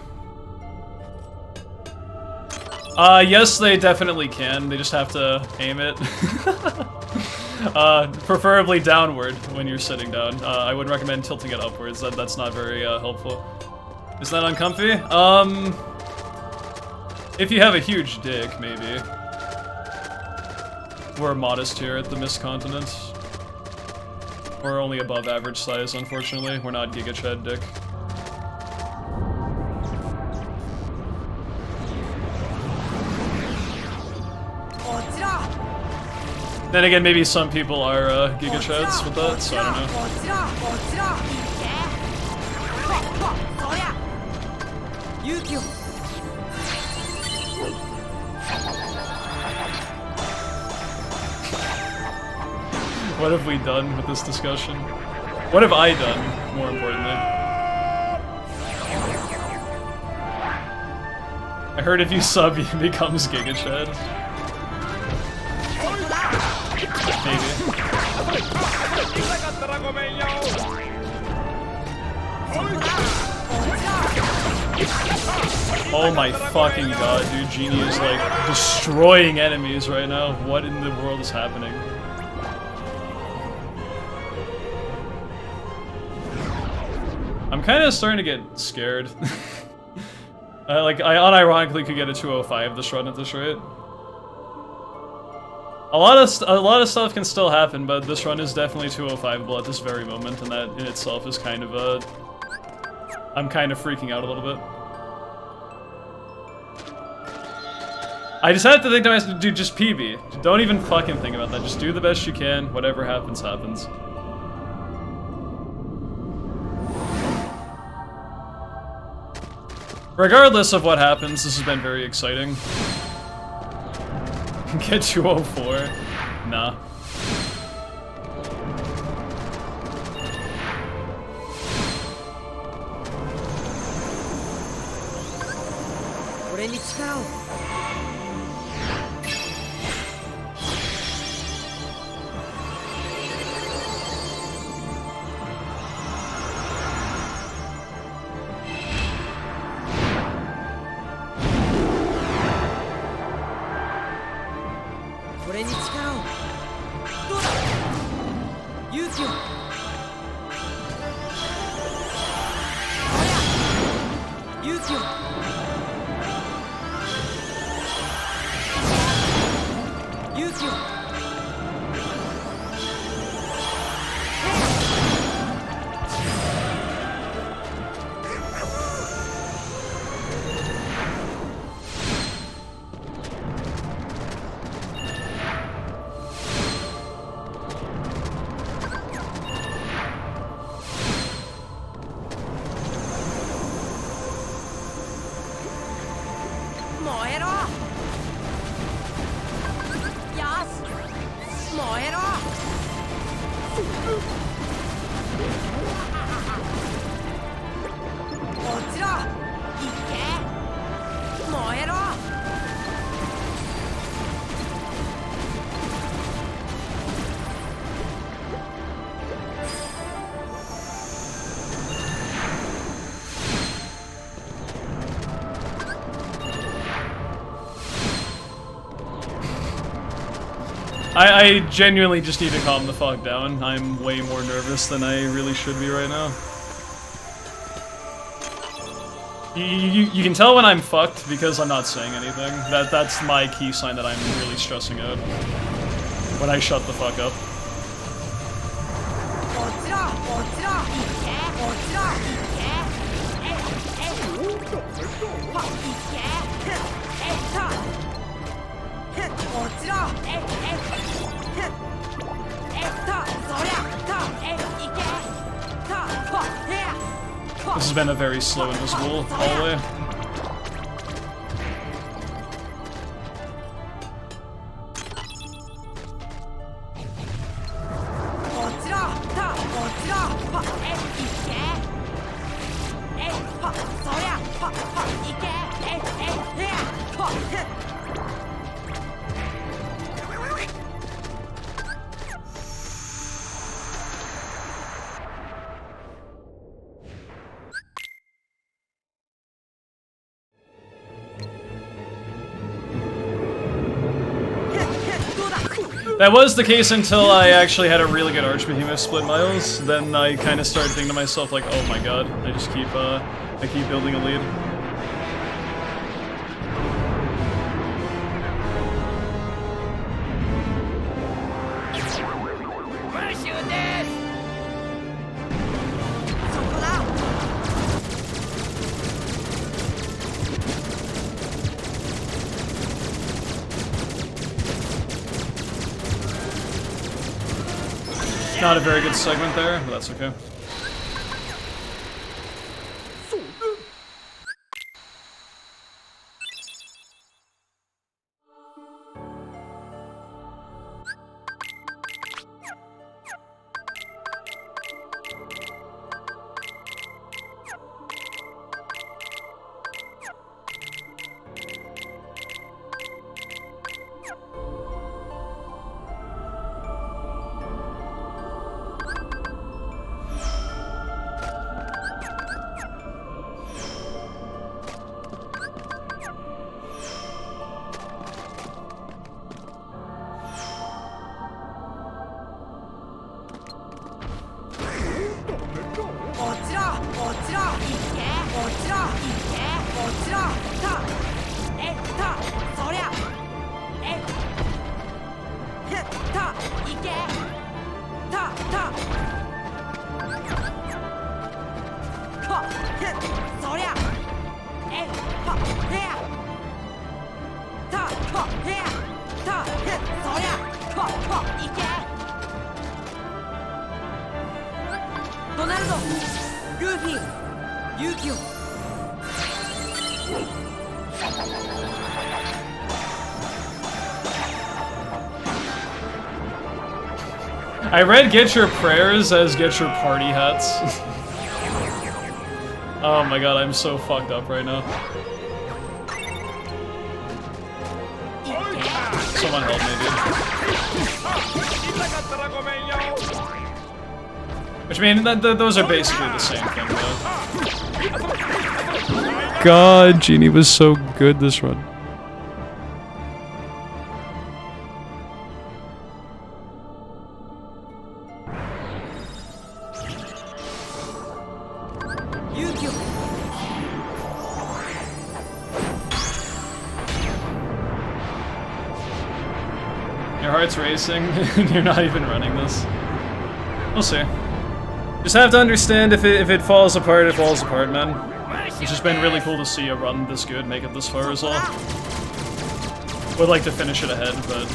Yes, they definitely can. They just have to aim it. Preferably downward when you're sitting down. I would recommend tilting it upwards. That's not very helpful. Is that uncomfy? If you have a huge dick, maybe. We're modest here at the Mist Continent. We're only above average size, unfortunately. We're not Giga Chad dick. Then again, maybe some people are Giga Chads with that, so I don't know. What have we done with this discussion? What have I done, more importantly? I heard if you sub, he becomes Giga Chad. Maybe. Oh my fucking god, dude. Genie is like destroying enemies right now. What in the world is happening? I'm kind of starting to get scared. Like, I unironically could get a 205 this run at this rate. A lot of stuff can still happen, but this run is definitely 205able at this very moment, and that in itself is kind of a... I'm kind of freaking out a little bit. I just had to think to myself, dude, just PB. Don't even fucking think about that. Just do the best you can. Whatever happens, happens. Regardless of what happens, this has been very exciting. Get 204. Nah. I genuinely just need to calm the fuck down. I'm way more nervous than I really should be right now. You can tell when I'm fucked because I'm not saying anything. That's my key sign that I'm really stressing out. When I shut the fuck up. This has been a very slow invisible hallway. That was the case until I actually had a really good Archbehemoth split miles. Then I kind of started thinking to myself like, oh my god, I just keep building a lead. Not a very good segment there, but that's okay. I read get your prayers as get your party hats. Oh my god, I'm so fucked up right now. Someone help me, dude. Which I mean, those are basically the same thing, though. God, Genie was so good this run. Your heart's racing, and you're not even running this. We'll see. Just have to understand if it falls apart, it falls apart, man. It's just been really cool to see a run this good, make it this far as well. Would like to finish it ahead, but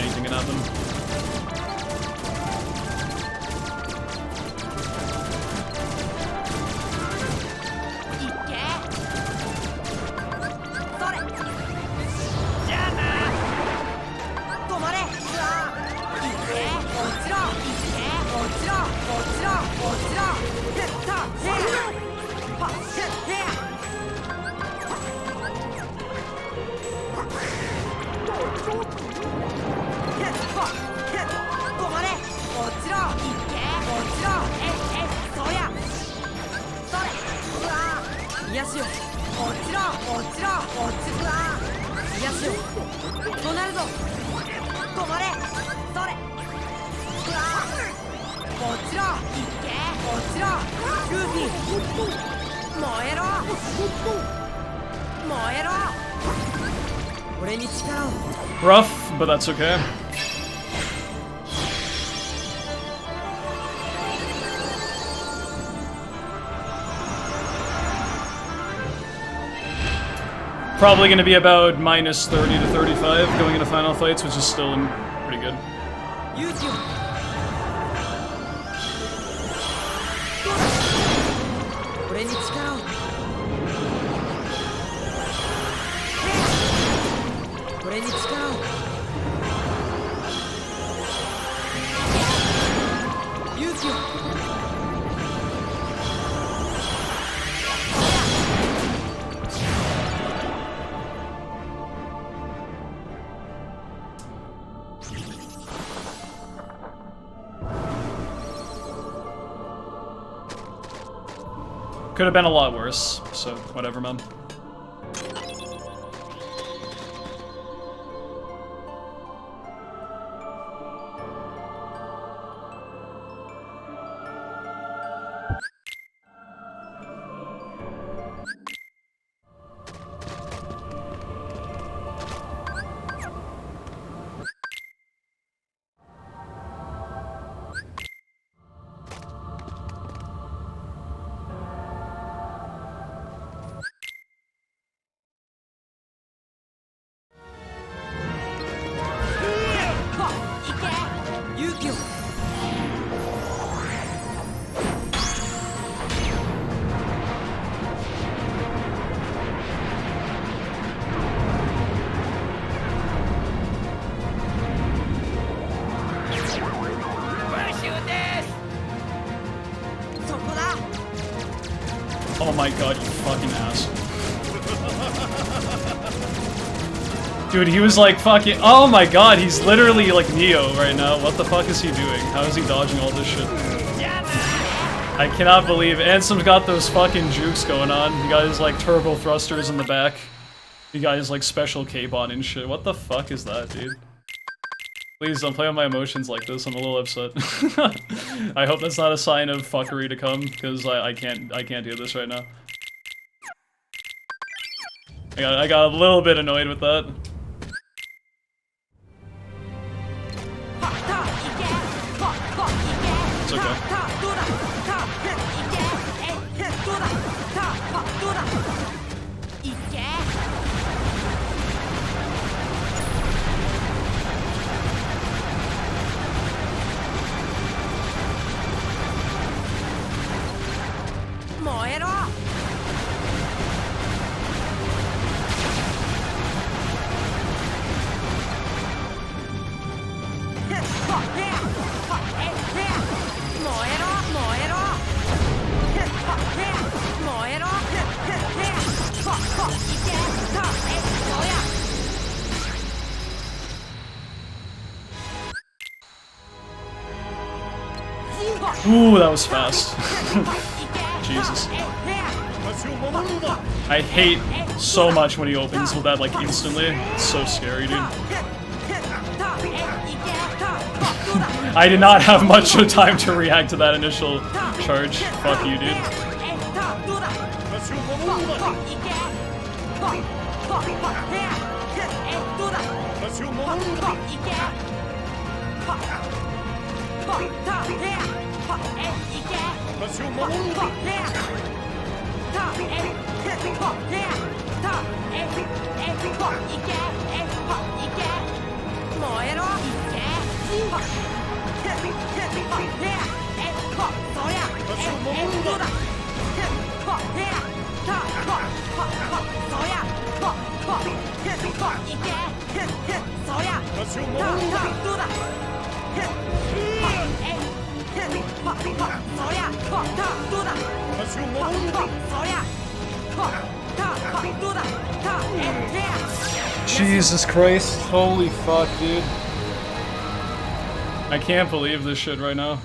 anything can happen. ちろいけ落ちろルフィ燃えろ燃えろ俺に力を Rough, but that's okay. Probably going to be about minus 30 to 35 going into final fights, which is still pretty good. 勇気を俺に力を俺に力を勇気を Could have been a lot worse, so whatever, man. Oh my god, you fucking ass. Dude, he was like fucking- oh my god, he's literally like Neo right now. What the fuck is he doing? How is he dodging all this shit? I cannot believe- Ansem's got those fucking jukes going on. You got his like turbo thrusters in the back. You got his like special K-bot and shit. What the fuck is that, dude? Please don't play with my emotions like this, I'm a little upset. I hope that's not a sign of fuckery to come, because I can't do this right now. I got a little bit annoyed with that. It's okay. Ooh, that was fast. Jesus. I hate so much when he opens with that like instantly. It's so scary, dude. I did not have much of time to react to that initial charge. Fuck you, dude. Jesus Christ, holy fuck, dude. I can't believe this shit right now.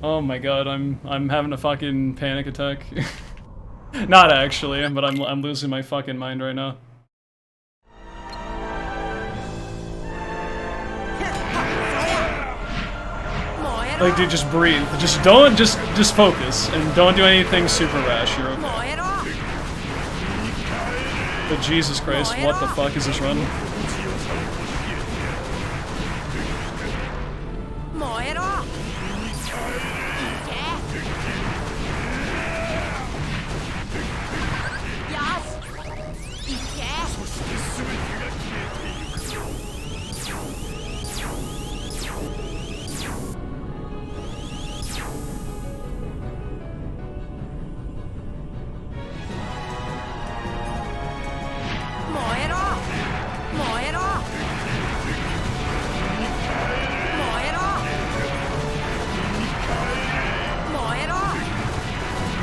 Oh my god, I'm having a fucking panic attack. Not actually, but I'm losing my fucking mind right now. Like, dude, just breathe. Just don't, just focus. And don't do anything super rash, you're okay. But Jesus Christ, what the fuck is this run?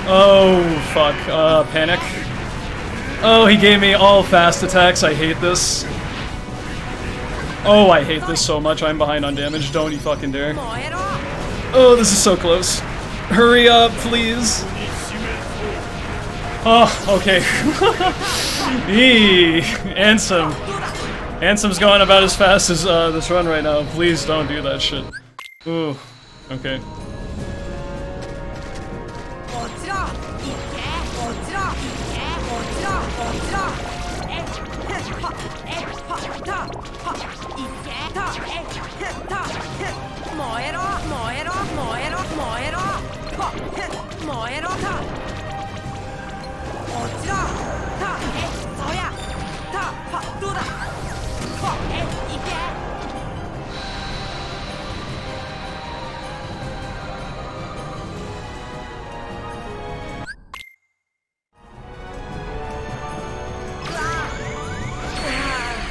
Oh, fuck. Panic. Oh, he gave me all fast attacks. I hate this. Oh, I hate this so much. I'm behind on damage. Don't you fucking dare. Oh, this is so close. Hurry up, please. Oh, okay. Eee. Ansem. Ansem's going about as fast as this run right now. Please don't do that shit. Ooh. Okay.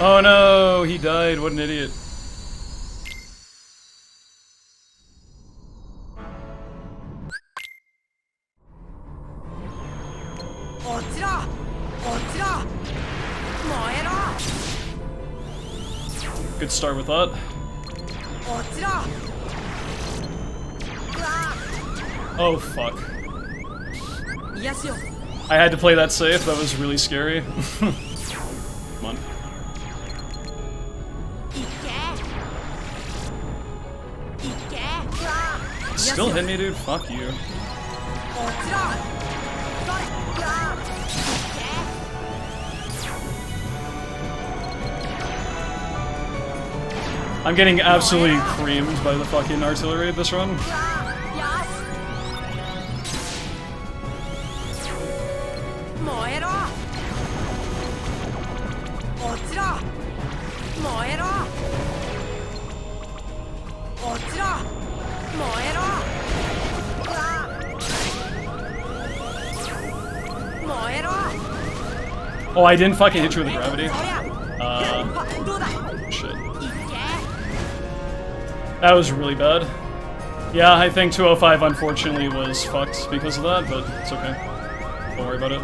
Oh no, he died. What an idiot. Good start with that. Oh fuck. I had to play that safe. That was really scary. Come on. Still hit me, dude? Fuck you. I'm getting absolutely creamed by the fucking artillery this run. Oh, I didn't fucking hit you with the gravity. Shit. That was really bad. Yeah, I think 205 unfortunately was fucked because of that, but it's okay. Don't worry about it.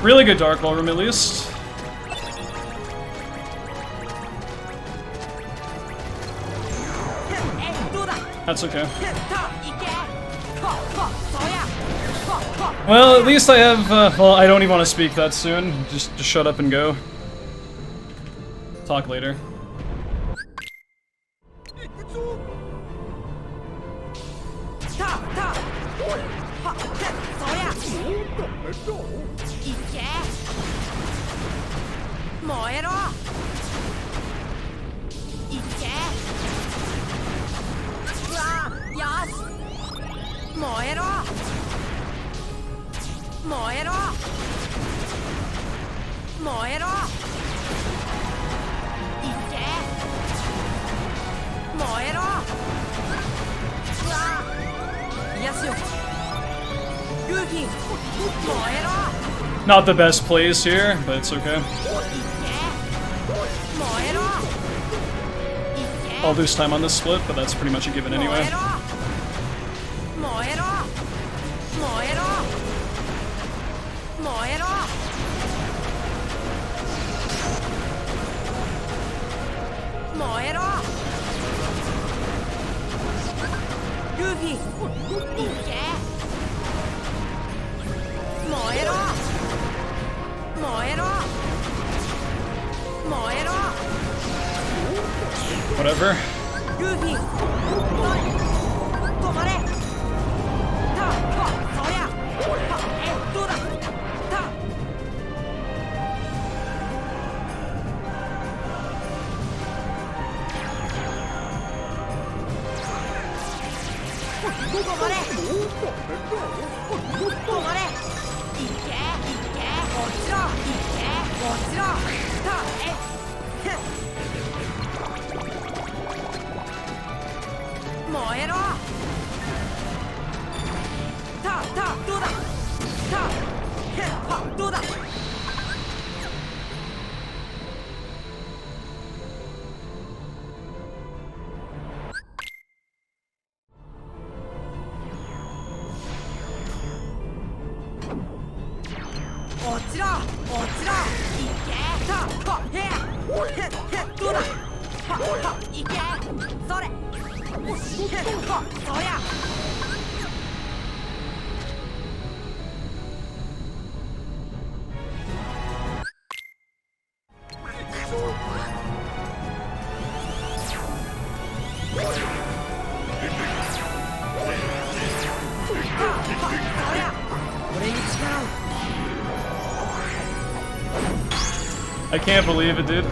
Really good dark ballroom at least. That's okay. Well, at least I have, well, I don't even want to speak that soon. Just shut up and go. Talk later. Not the best plays here, but it's okay. I'll lose time on this split, but that's pretty much a given anyway. Whatever. ルーフィ止まれそりゃどうだ止まれいけ落ちろ落ちろ燃えろどうだどうだ落ちろいけどうだいけそれそりゃ俺に力をI can't believe it, dude.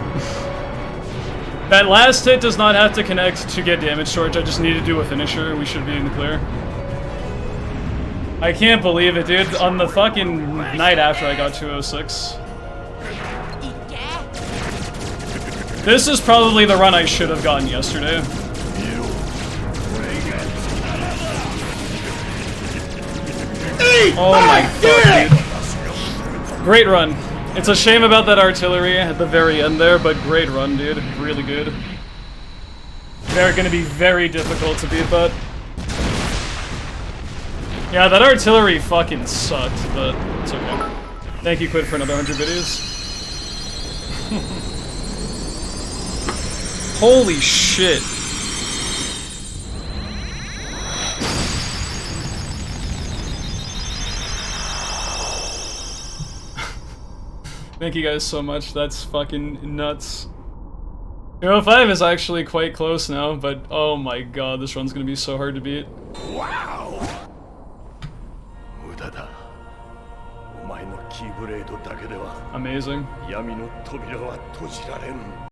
That last hit does not have to connect to get damage charge. I just need to do a finisher. We should be in the clear. I can't believe it, dude. On the fucking night after I got 206. This is probably the run I should have gotten yesterday. Oh my fuck, dude. Great run. It's a shame about that artillery at the very end there, but great run, dude. Really good. They're gonna be very difficult to beat, but... Yeah, that artillery fucking sucked, but it's okay. Thank you, Quid, for another 100 videos. Holy shit. Thank you guys so much, that's fucking nuts. 5 is actually quite close now, but oh my god, this run's gonna be so hard to beat. Wow! 無駄だ。お前のキーブレードだけでは Amazing. 闇の扉は閉じられん。